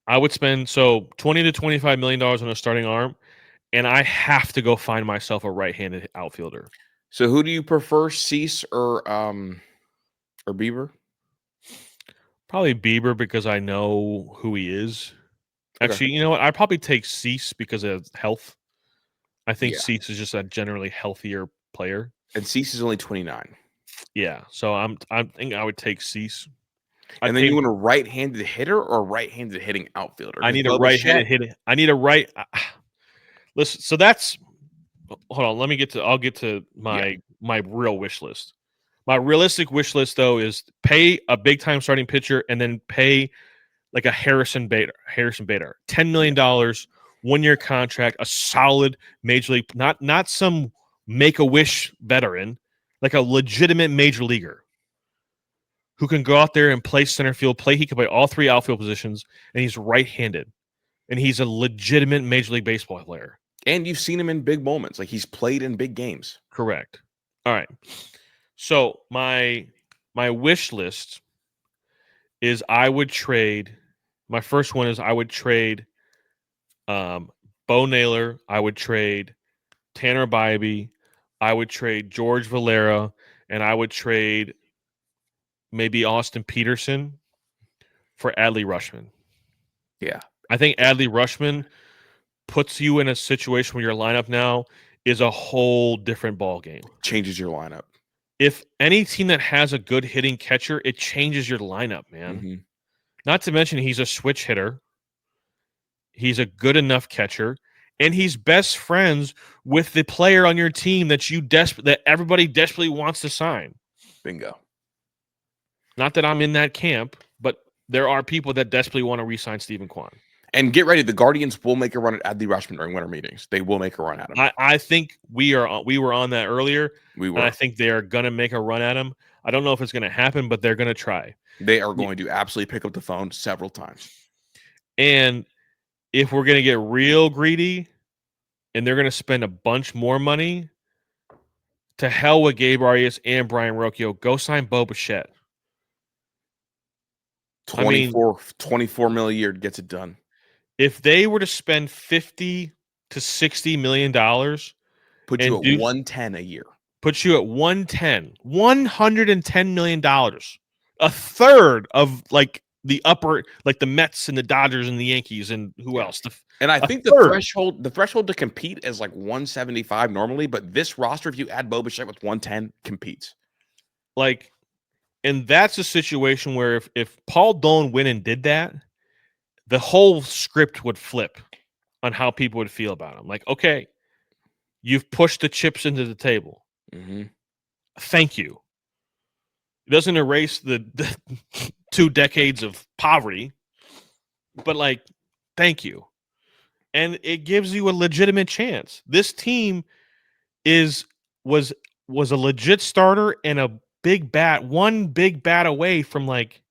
I would spend $20 to $25 million on a starting arm, and I have to go find myself a right-handed outfielder. So who do you prefer, Cease or Bieber? Probably Bieber, because I know who he is. Actually, you know what? I'd probably take Cease because of health. I think Cease is just a generally healthier player. And Cease is only 29. Yeah, so I think I would take Cease. And then you want a right-handed hitter or a right-handed hitting outfielder? I need a right-handed hitting. I need a right. Listen, so that's. Hold on, I'll get to my real wish list. My realistic wish list, though, is pay a big-time starting pitcher and then pay like a Harrison Bader, $10 million, 1-year contract, a solid major league, not some make-a-wish veteran, like a legitimate major leaguer who can go out there and play center field, he can play all 3 outfield positions, and he's right-handed, and he's a legitimate Major League Baseball player. And you've seen him in big moments, like he's played in big games. Correct. All right. So my wish list is I would trade. My first one is I would trade Bo Naylor. I would trade Tanner Bybee. I would trade George Valera, and I would trade maybe Austin Peterson for Adley Rutschman. Yeah. I think Adley Rutschman puts you in a situation where your lineup now is a whole different ball game. Changes your lineup. If any team that has a good hitting catcher, it changes your lineup, man. Mm-hmm. Not to mention he's a switch hitter. He's a good enough catcher, and he's best friends with the player on your team that everybody desperately wants to sign. Bingo. Not that I'm in that camp, but there are people that desperately want to re-sign Stephen Kwan. And get ready, the Guardians will make a run at Adley Rutschman during winter meetings. They will make a run at him. I think we were on that earlier. We were. And I think they are going to make a run at him. I don't know if it's going to happen, but they're going to try. They are going to absolutely pick up the phone several times. And if we're going to get real greedy and they're going to spend a bunch more money, to hell with Gabe Arias and Brian Rocchio. Go sign Bo Bichette. 24 million a year gets it done. If they were to spend $50 to $60 million, put you at 110 a year. Put you at 110, $110 million, a third of like the upper, like the Mets and the Dodgers and the Yankees and who else? And I think the threshold to compete is like 175 normally, but this roster, if you add Bo Bichette with 110, competes. Like, and that's a situation where if Paul Dolan went and did that, the whole script would flip on how people would feel about him. Like, okay, you've pushed the chips into the table. Mm-hmm. Thank you. It doesn't erase the 2 decades of poverty, but like, thank you. And it gives you a legitimate chance. This team was a legit starter and a big bat, one big bat away from like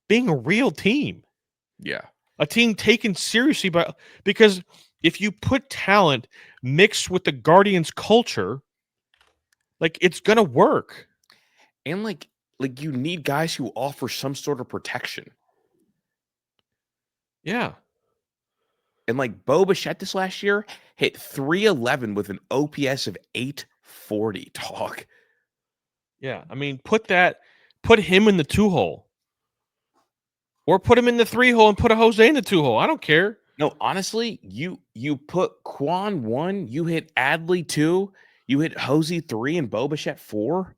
being a real team. Yeah. A team taken seriously because if you put talent mixed with the Guardians culture, like it's gonna work. And like you need guys who offer some sort of protection. Yeah. And like Bo Bichette this last year hit 311 with an OPS of 840. Talk. Yeah. I mean, put him in the 2-hole. Or put him in the 3-hole and put a Jose in the 2-hole. I don't care. No, honestly, you put Quan 1, you hit Adley 2, you hit Jose 3 and Bo Bichette 4.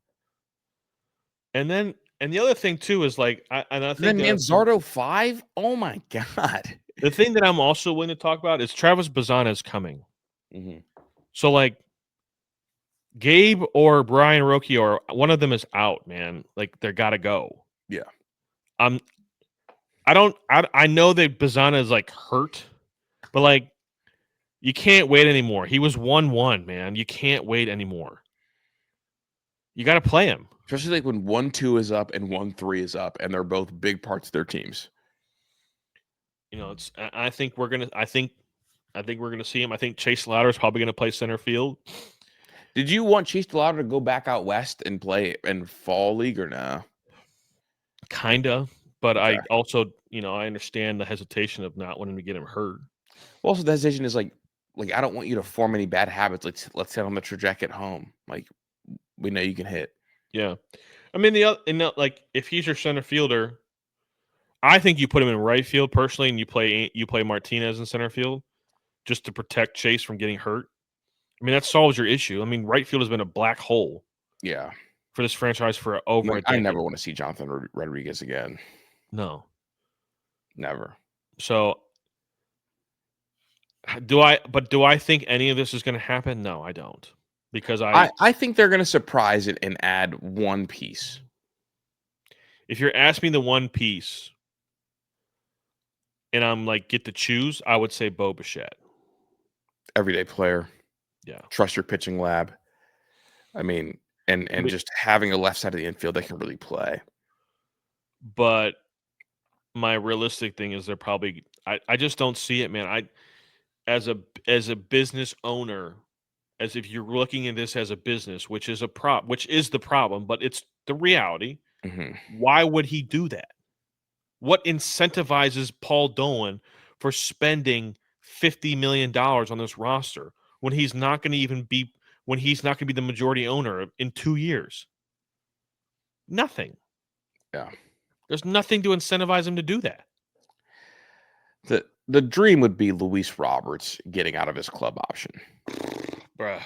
And the other thing too is like, I think Manzardo 5. Oh my god! The thing that I'm also willing to talk about is Travis Bazana is coming. Mhm. So, like, Gabe or Brian Rocchio, or one of them is out, man. Like, they got to go. Yeah. I know that Bazana is, like, hurt, but, like, you can't wait anymore. He was 1-1, man. You can't wait anymore. You got to play him. Especially like when 1-2 is up and 1-3 is up, and they're both big parts of their teams. You know, I think we're gonna see him. I think Chase Louder is probably gonna play center field. Did you want Chase Louder to go back out west and play in fall league or no? Kinda, but Okay. I also, I understand the hesitation of not wanting to get him hurt. Well, also the hesitation is like I don't want you to form any bad habits. Let's sit on the trajectory at home. Like we know you can hit. Yeah, I mean like if he's your center fielder, I think you put him in right field personally, and you play Martinez in center field just to protect Chase from getting hurt. I mean that solves your issue. I mean right field has been a black hole. Yeah. For this franchise for over a decade. I never want to see Jonathan Rodriguez again. No. Never. So do I think any of this is going to happen? No, I don't. Because I think they're going to surprise it and add one piece. If you're asking me the one piece and I'm like get to choose, I would say Bo Bichette. Everyday player. Yeah. Trust your pitching lab. I mean, and just having a left side of the infield that can really play. But my realistic thing is they're probably I just don't see it, man. As a business owner, as if you're looking at this as a business, which is the problem, but it's the reality. Mm-hmm. Why would he do that? What incentivizes Paul Dolan for spending $50 million on this roster when he's not going to be the majority owner in 2 years? Nothing. Yeah. There's nothing to incentivize him to do that. The dream would be Luis Roberts getting out of his club option. Bruh.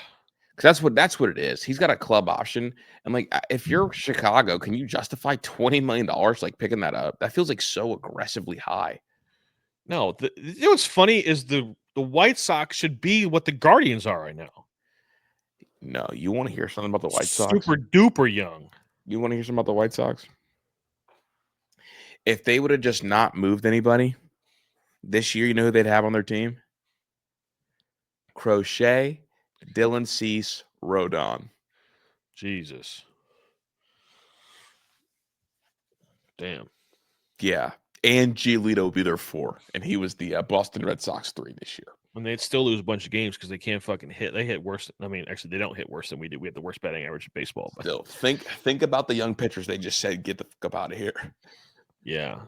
Because that's what it is. He's got a club option. And like if you're Chicago, can you justify $20 million like picking that up? That feels like so aggressively high. No, you know what's funny is the White Sox should be what the Guardians are right now. No, you want to hear something about the White Sox? Super duper young. You want to hear something about the White Sox? If they would have just not moved anybody this year, you know who they'd have on their team? Crochet, Dylan Cease, Rodon. Jesus. Damn. Yeah. And Giolito will be their 4. And he was the Boston Red Sox 3 this year. And they'd still lose a bunch of games because they can't fucking hit. They hit worse. I mean, actually, they don't hit worse than we do. We have the worst batting average in baseball. But still, think about the young pitchers they just said, get the fuck up out of here. Yeah.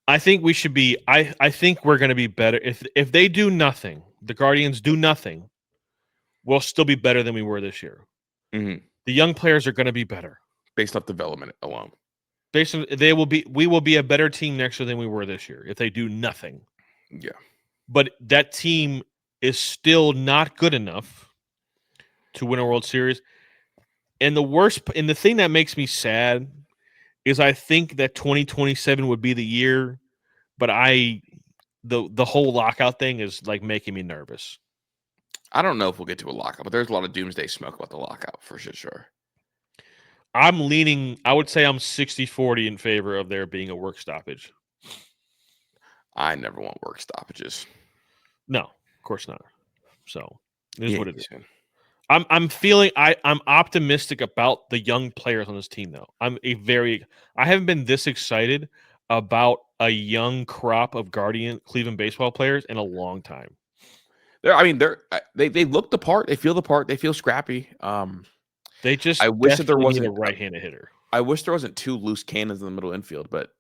I think we should be I think we're going to be better. If they do nothing, the Guardians do nothing, we'll still be better than we were this year. Mm-hmm. The young players are going to be better. Based off development alone. We will be a better team next year than we were this year if they do nothing. Yeah. But that team is still not good enough to win a World Series. And the thing that makes me sad is I think that 2027 would be the year, but the whole lockout thing is like making me nervous. I don't know if we'll get to a lockout, but there's a lot of doomsday smoke about the lockout for sure. I would say I'm 60-40 in favor of there being a work stoppage. I never want work stoppages. No, of course not. So it is what it is. I'm optimistic about the young players on this team though. I haven't been this excited about a young crop of Cleveland baseball players in a long time. They look the part, they feel the part, they feel scrappy. They just I wish that there wasn't a right-handed hitter. I wish there wasn't 2 loose cannons in the middle infield, but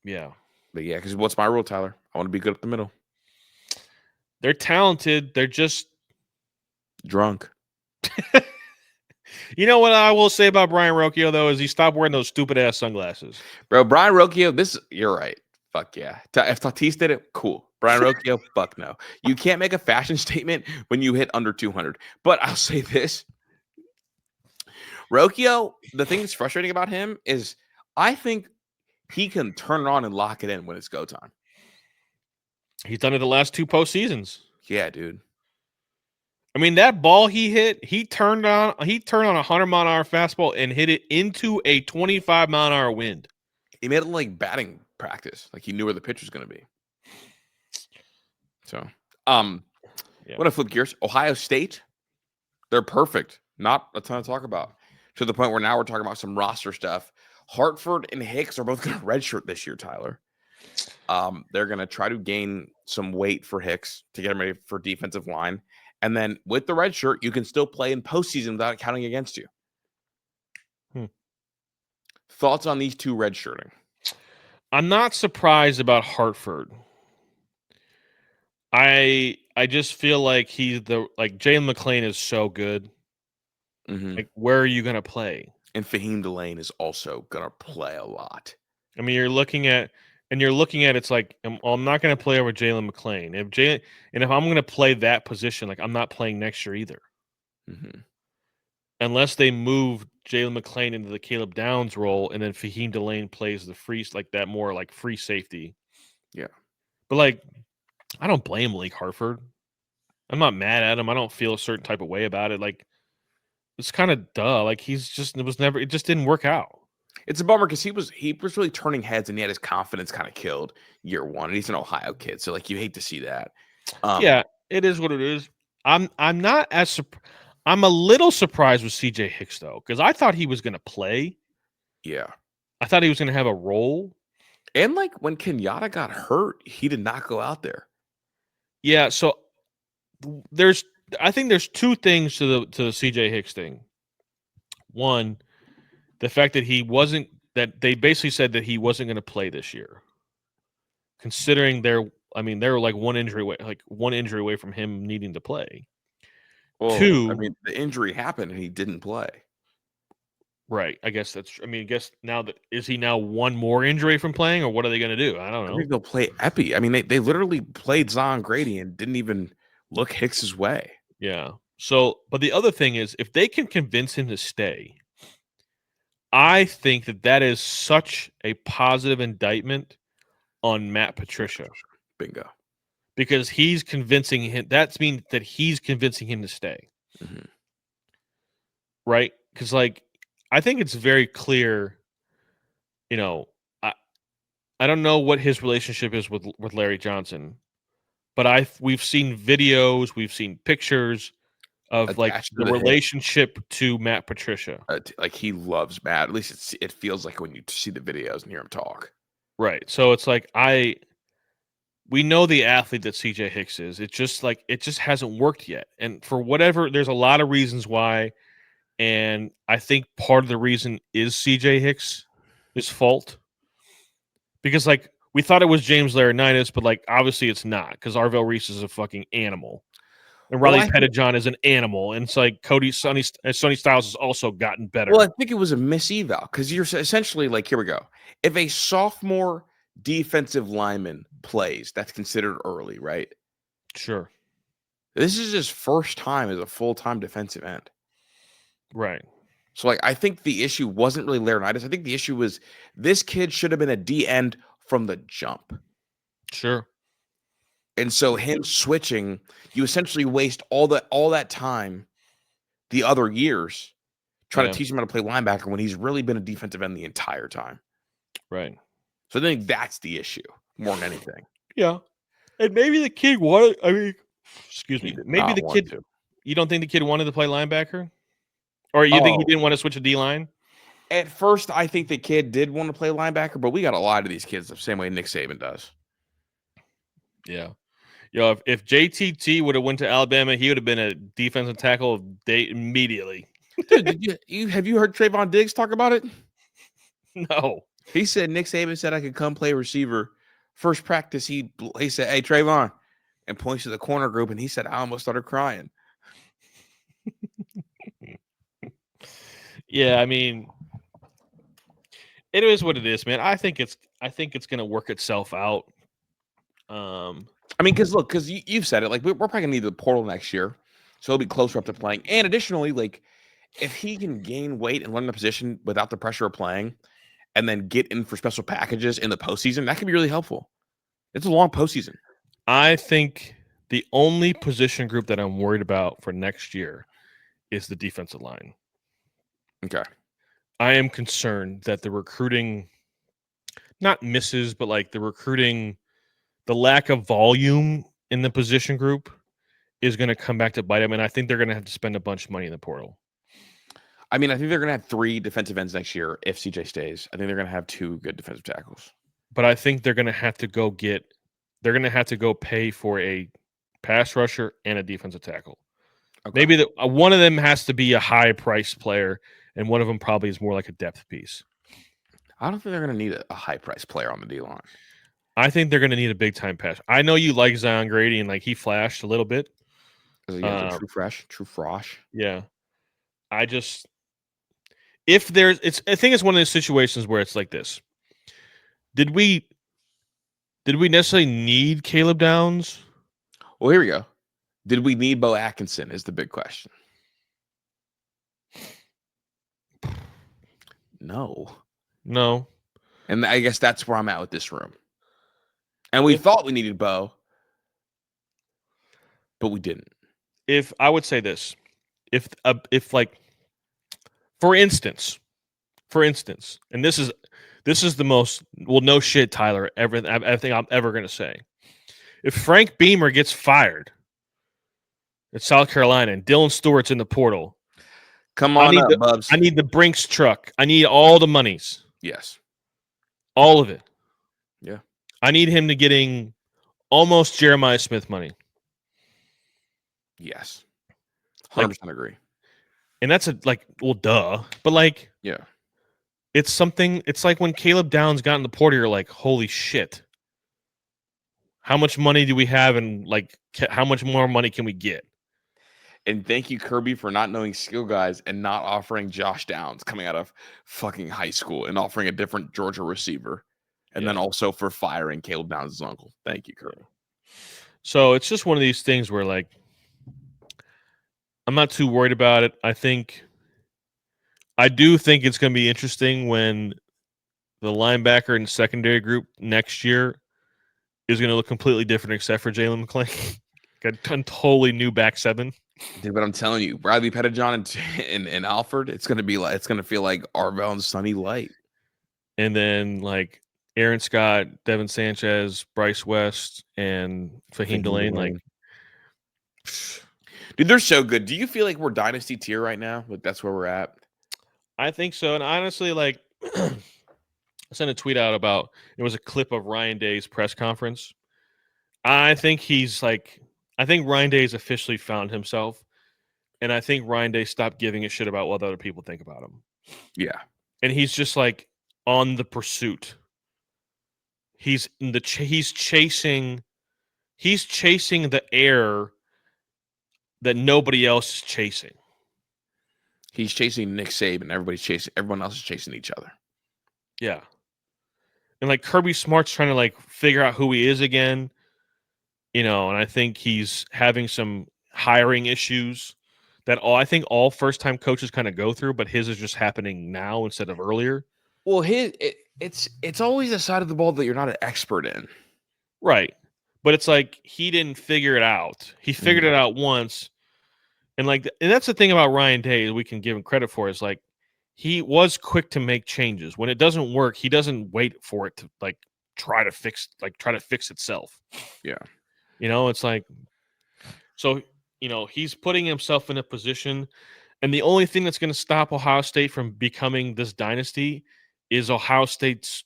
yeah. But yeah, because what's my rule, Tyler? I want to be good up the middle. They're talented. They're just drunk. You know what I will say about Brian Rocchio, though, is he stopped wearing those stupid-ass sunglasses. Bro, Brian Rocchio, you're right. Fuck yeah. If Tatis did it, cool. Brian Rocchio, fuck no. You can't make a fashion statement when you hit under 200. But I'll say this. Rocchio, the thing that's frustrating about him is I think he can turn it on and lock it in when it's go time. He's done it the last 2 postseasons. Yeah, dude. I mean, that ball he hit, he turned on a 100-mile-an-hour fastball and hit it into a 25-mile-an-hour wind. He made it like batting practice. Like he knew where the pitch was going to be. So, want to flip gears. Ohio State, they're perfect. Not a ton to talk about. To the point where now we're talking about some roster stuff. Hartford and Hicks are both going to redshirt this year, Tyler. They're going to try to gain some weight for Hicks to get him ready for defensive line. And then with the red shirt, you can still play in postseason without it counting against you. Thoughts on these two redshirting? I'm not surprised about Hartford. I just feel like Jalen McClain is so good. Mm-hmm. Like, where are you going to play? And Fahim Delane is also going to play a lot. I mean, you're looking at it's like, I'm not going to play over Jalen McClain. If I'm going to play that position, like, I'm not playing next year either. Mm-hmm. Unless they move Jalen McClain into the Caleb Downs role, and then Fahim Delane plays the free, like that more like free safety. Yeah. But like, I don't blame Lake Hartford. I'm not mad at him. I don't feel a certain type of way about it. Like, it's kind of duh. Like, it just didn't work out. It's a bummer because he was really turning heads and he had his confidence kind of killed year one. And he's an Ohio kid, so like you hate to see that. Yeah, it is what it is. I'm a little surprised with CJ Hicks though, because I thought he was going to play. Yeah, I thought he was going to have a role. And like when Kenyatta got hurt, he did not go out there. Yeah, so I think there's 2 things to the CJ Hicks thing. One, the fact that they basically said that he wasn't going to play this year. Considering they're like one injury away from him needing to play. Well, 2, I mean, the injury happened and he didn't play. Right. I guess now is he now one more injury from playing, or what are they going to do? I don't know. I think they'll play Epi. I mean, they literally played Zion Grady and didn't even look Hicks's way. Yeah. So, but the other thing is, if they can convince him to stay, I think that is such a positive indictment on Matt Patricia. Bingo. Because he's convincing him. That means that he's convincing him to stay. Mm-hmm. Right? Because, like, I think it's very clear, I don't know what his relationship is with Larry Johnson, but we've seen videos, we've seen pictures of like the relationship to Matt Patricia. Like he loves Matt. At least it feels like when you see the videos and hear him talk. Right. So it's like we know the athlete that CJ Hicks is. It's just like it just hasn't worked yet. And for whatever, there's a lot of reasons why. And I think part of the reason is CJ Hicks' fault. Because like we thought it was James Laurinaitis, but like obviously it's not, because Arvell Reese is a fucking animal. And Riley Pettijohn is an animal. And it's like Sonny Styles has also gotten better. Well, I think it was a mis-eval because you're essentially like, here we go. If a sophomore defensive lineman plays, that's considered early, right? Sure. This is his first time as a full-time defensive end. Right. So, like, I think the issue wasn't really Laurinaitis. I think the issue was this kid should have been a D end from the jump. Sure. And so him switching, you essentially waste all that time the other years trying to teach him how to play linebacker when he's really been a defensive end the entire time. Right. So I think that's the issue more than anything. Yeah. And maybe the kid wanted, excuse me. Maybe the kid, you don't think the kid wanted to play linebacker? Or you think he didn't want to switch to D-line? At first, I think the kid did want to play linebacker, but we got a lot of these kids the same way Nick Saban does. Yeah. If JTT would have went to Alabama, he would have been a defensive tackle immediately. Dude, have you heard Trayvon Diggs talk about it? No. He said Nick Saban said I could come play receiver. First practice, he said, "Hey, Trayvon," and points to the corner group, and he said, "I almost started crying." Yeah, I mean, it is what it is, man. I think it's going to work itself out. I mean, because you've said it, like we're probably gonna need the portal next year, so he'll be closer up to playing. And additionally, like if he can gain weight and learn the position without the pressure of playing, and then get in for special packages in the postseason, that could be really helpful. It's a long postseason. I think the only position group that I'm worried about for next year is the defensive line. Okay. I am concerned that the recruiting not misses, but like the recruiting, the lack of volume in the position group is going to come back to bite them. And I think they're going to have to spend a bunch of money in the portal. I mean, I think they're going to have 3 defensive ends next year if CJ stays. I think they're going to have 2 good defensive tackles. But I think they're going to have to go pay for a pass rusher and a defensive tackle. Okay. Maybe one of them has to be a high-priced player, and one of them probably is more like a depth piece. I don't think they're going to need a high-priced player on the D-line. I think they're going to need a big-time pass. I know you like Zion Grady, and like he flashed a little bit. True frosh. Yeah. I think it's one of those situations where it's like this. Did we necessarily need Caleb Downs? Well, here we go. Did we need Bo Atkinson is the big question. No. And I guess that's where I'm at with this room. And we thought we needed Bo, but we didn't. If I would say this, if like, for instance, and this is the most, well, no shit, Tyler, I think I'm ever going to say. If Frank Beamer gets fired at South Carolina and Dylan Stewart's in the portal, come on up, Bubs. I need the Brinks truck. I need all the monies. Yes. All of it. Yeah. I need him to getting almost Jeremiah Smith money. Yes. 100% agree. And that's duh. But like, yeah. It's something, it's like when Caleb Downs got in the portal, you're like, holy shit. How much money do we have, and like how much more money can we get? And thank you, Kirby, for not knowing skill guys and not offering Josh Downs coming out of fucking high school and offering a different Georgia receiver. And then also for firing Caleb Downs' uncle. Thank you, Kirby. So it's just one of these things where like I'm not too worried about it. I do think it's going to be interesting when the linebacker and secondary group next year is going to look completely different except for Jalen McClain. Got a totally new back seven. Dude, but I'm telling you, Bradley Pettijohn and Alfred, it's going to feel like Arvell and Sonny Light. And then like Aaron Scott, Devin Sanchez, Bryce West, and Fahim Delane. Like, dude, they're so good. Do you feel like we're dynasty tier right now? Like that's where we're at? I think so. And honestly, like I sent a tweet out about, it was a clip of Ryan Day's press conference. I think Ryan Day's officially found himself. And I think Ryan Day stopped giving a shit about what other people think about him. Yeah. And he's just like on the pursuit. He's chasing the air that nobody else is chasing. He's chasing Nick Saban. Everyone else is chasing each other. Yeah. And like Kirby Smart's trying to like figure out who he is again, and I think he's having some hiring issues that I think all first-time coaches kind of go through, but his is just happening now instead of earlier. Well, it's always a side of the ball that you're not an expert in. Right. But it's like he didn't figure it out. He figured it out once. And that's the thing about Ryan Day we can give him credit for, is like he was quick to make changes. When it doesn't work, he doesn't wait for it to like try to fix itself. Yeah. It's like, so, he's putting himself in a position, and the only thing that's going to stop Ohio State from becoming this dynasty is Ohio State's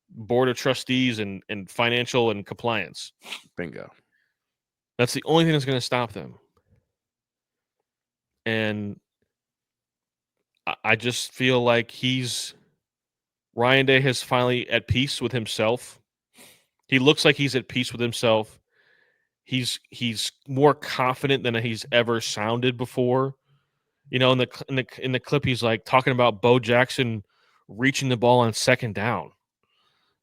board of trustees and financial and compliance. Bingo. That's the only thing that's going to stop them. And I just feel like Ryan Day has finally at peace with himself. He looks like he's at peace with himself. He's more confident than he's ever sounded before. In the clip, he's like talking about Bo Jackson reaching the ball on second down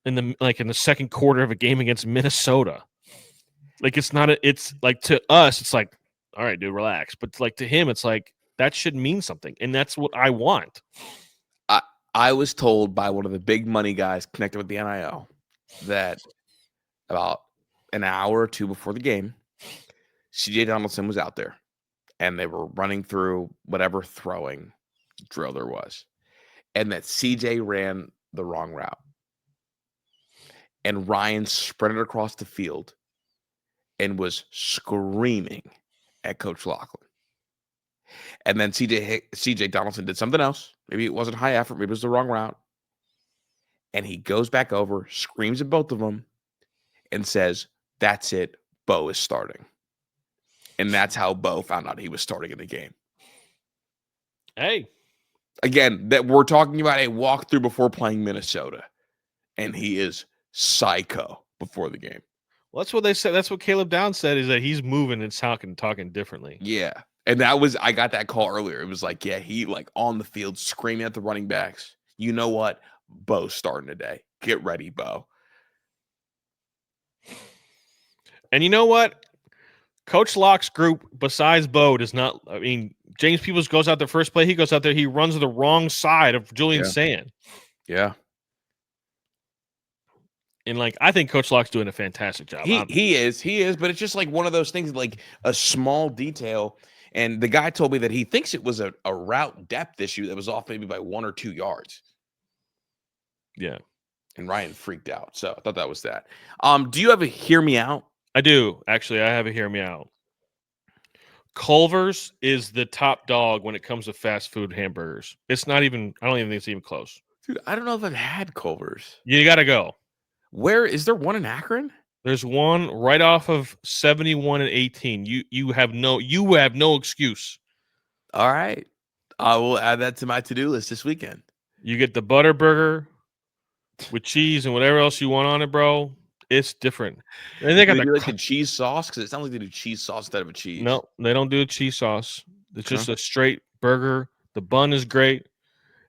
in the second quarter of a game against Minnesota. Like it's like to us, it's like, all right, dude, relax. But like to him, it's like that should mean something, and that's what I want. I was told by one of the big money guys connected with the NIL that about an hour or two before the game, CJ Donaldson was out there and they were running through whatever throwing drill there was, and that CJ ran the wrong route. And Ryan sprinted across the field and was screaming at Coach Lachlan. And then CJ Donaldson did something else. Maybe it wasn't high effort. Maybe it was the wrong route. And he goes back over, screams at both of them, and says, "That's it. Bo is starting." And that's how Bo found out he was starting in the game. Hey. Again, that we're talking about a walkthrough before playing Minnesota. And he is psycho before the game. Well, that's what they said. That's what Caleb Downs said, is that he's moving and talking differently. Yeah. And I got that call earlier. It was like, yeah, he like on the field screaming at the running backs. You know what? Bo's starting today. Get ready, Bo. And you know what? Coach Locke's group, besides Bo, does not. I mean, James Peoples goes out there first play. He goes out there. He runs the wrong side of Julian Sand. Yeah. And like, I think Coach Locke's doing a fantastic job. He is, but it's just like one of those things, like a small detail. And the guy told me that he thinks it was a route depth issue that was off maybe by 1 or 2 yards. Yeah. And Ryan freaked out. So I thought that was that. Do you have a hear me out? I do. Actually, I have a hear me out. Culver's is the top dog when it comes to fast food hamburgers. It's not even, I don't even think it's even close. Dude, I don't know if I've had Culver's. You got to go. Where is there one in Akron? There's one right off of 71 and 18. You have no excuse. All right. I will add that to my to-do list this weekend. You get the butter burger with cheese and whatever else you want on it, bro. It's different. And they got the cheese sauce, because it sounds like they do cheese sauce instead of a cheese. No, they don't do a cheese sauce. It's just a straight burger. The bun is great.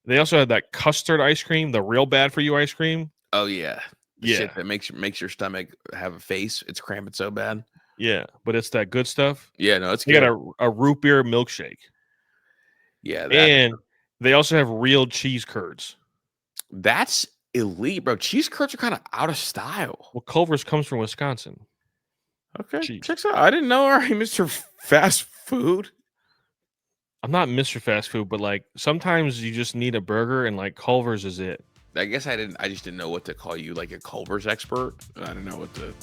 They also have that custard ice cream, the real bad for you ice cream. Oh yeah. Yeah. Shit that makes your stomach have a face. It's cramping so bad. Yeah, but it's that good stuff. Yeah, no, it's good. You got a root beer milkshake. Yeah, and they also have real cheese curds. That's elite, bro. Cheese curds are kind of out of style. Well, Culver's comes from Wisconsin. Okay, checks out. I didn't know. All right, Mr. Fast Food. I'm not Mr. Fast Food, but like sometimes you just need a burger, and like Culver's is it. I guess I just didn't know what to call you, like a Culver's expert. I didn't know what to.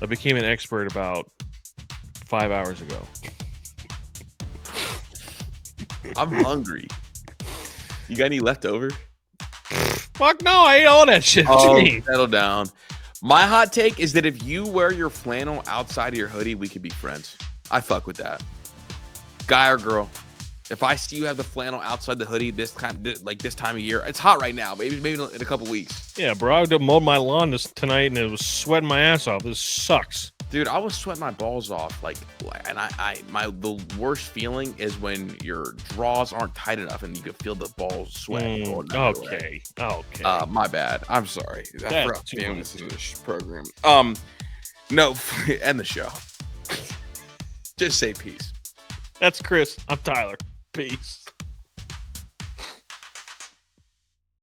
I became an expert about 5 hours ago. I'm hungry. You got any leftover? Fuck no, I ate all that shit. Settle down. My hot take is that if you wear your flannel outside of your hoodie, we could be friends. I fuck with that. Guy or girl. If I see you have the flannel outside the hoodie this time of year, it's hot right now. Maybe in a couple wears. Yeah, bro. I mowed my lawn tonight and it was sweating my ass off. This sucks. Dude, I was sweating my balls off. The worst feeling is when your draws aren't tight enough and you can feel the balls sweat. Okay. My bad. I'm sorry. I forgot to this in this program. No, end the show. Just say peace. That's Kris. I'm Tyler. Peace.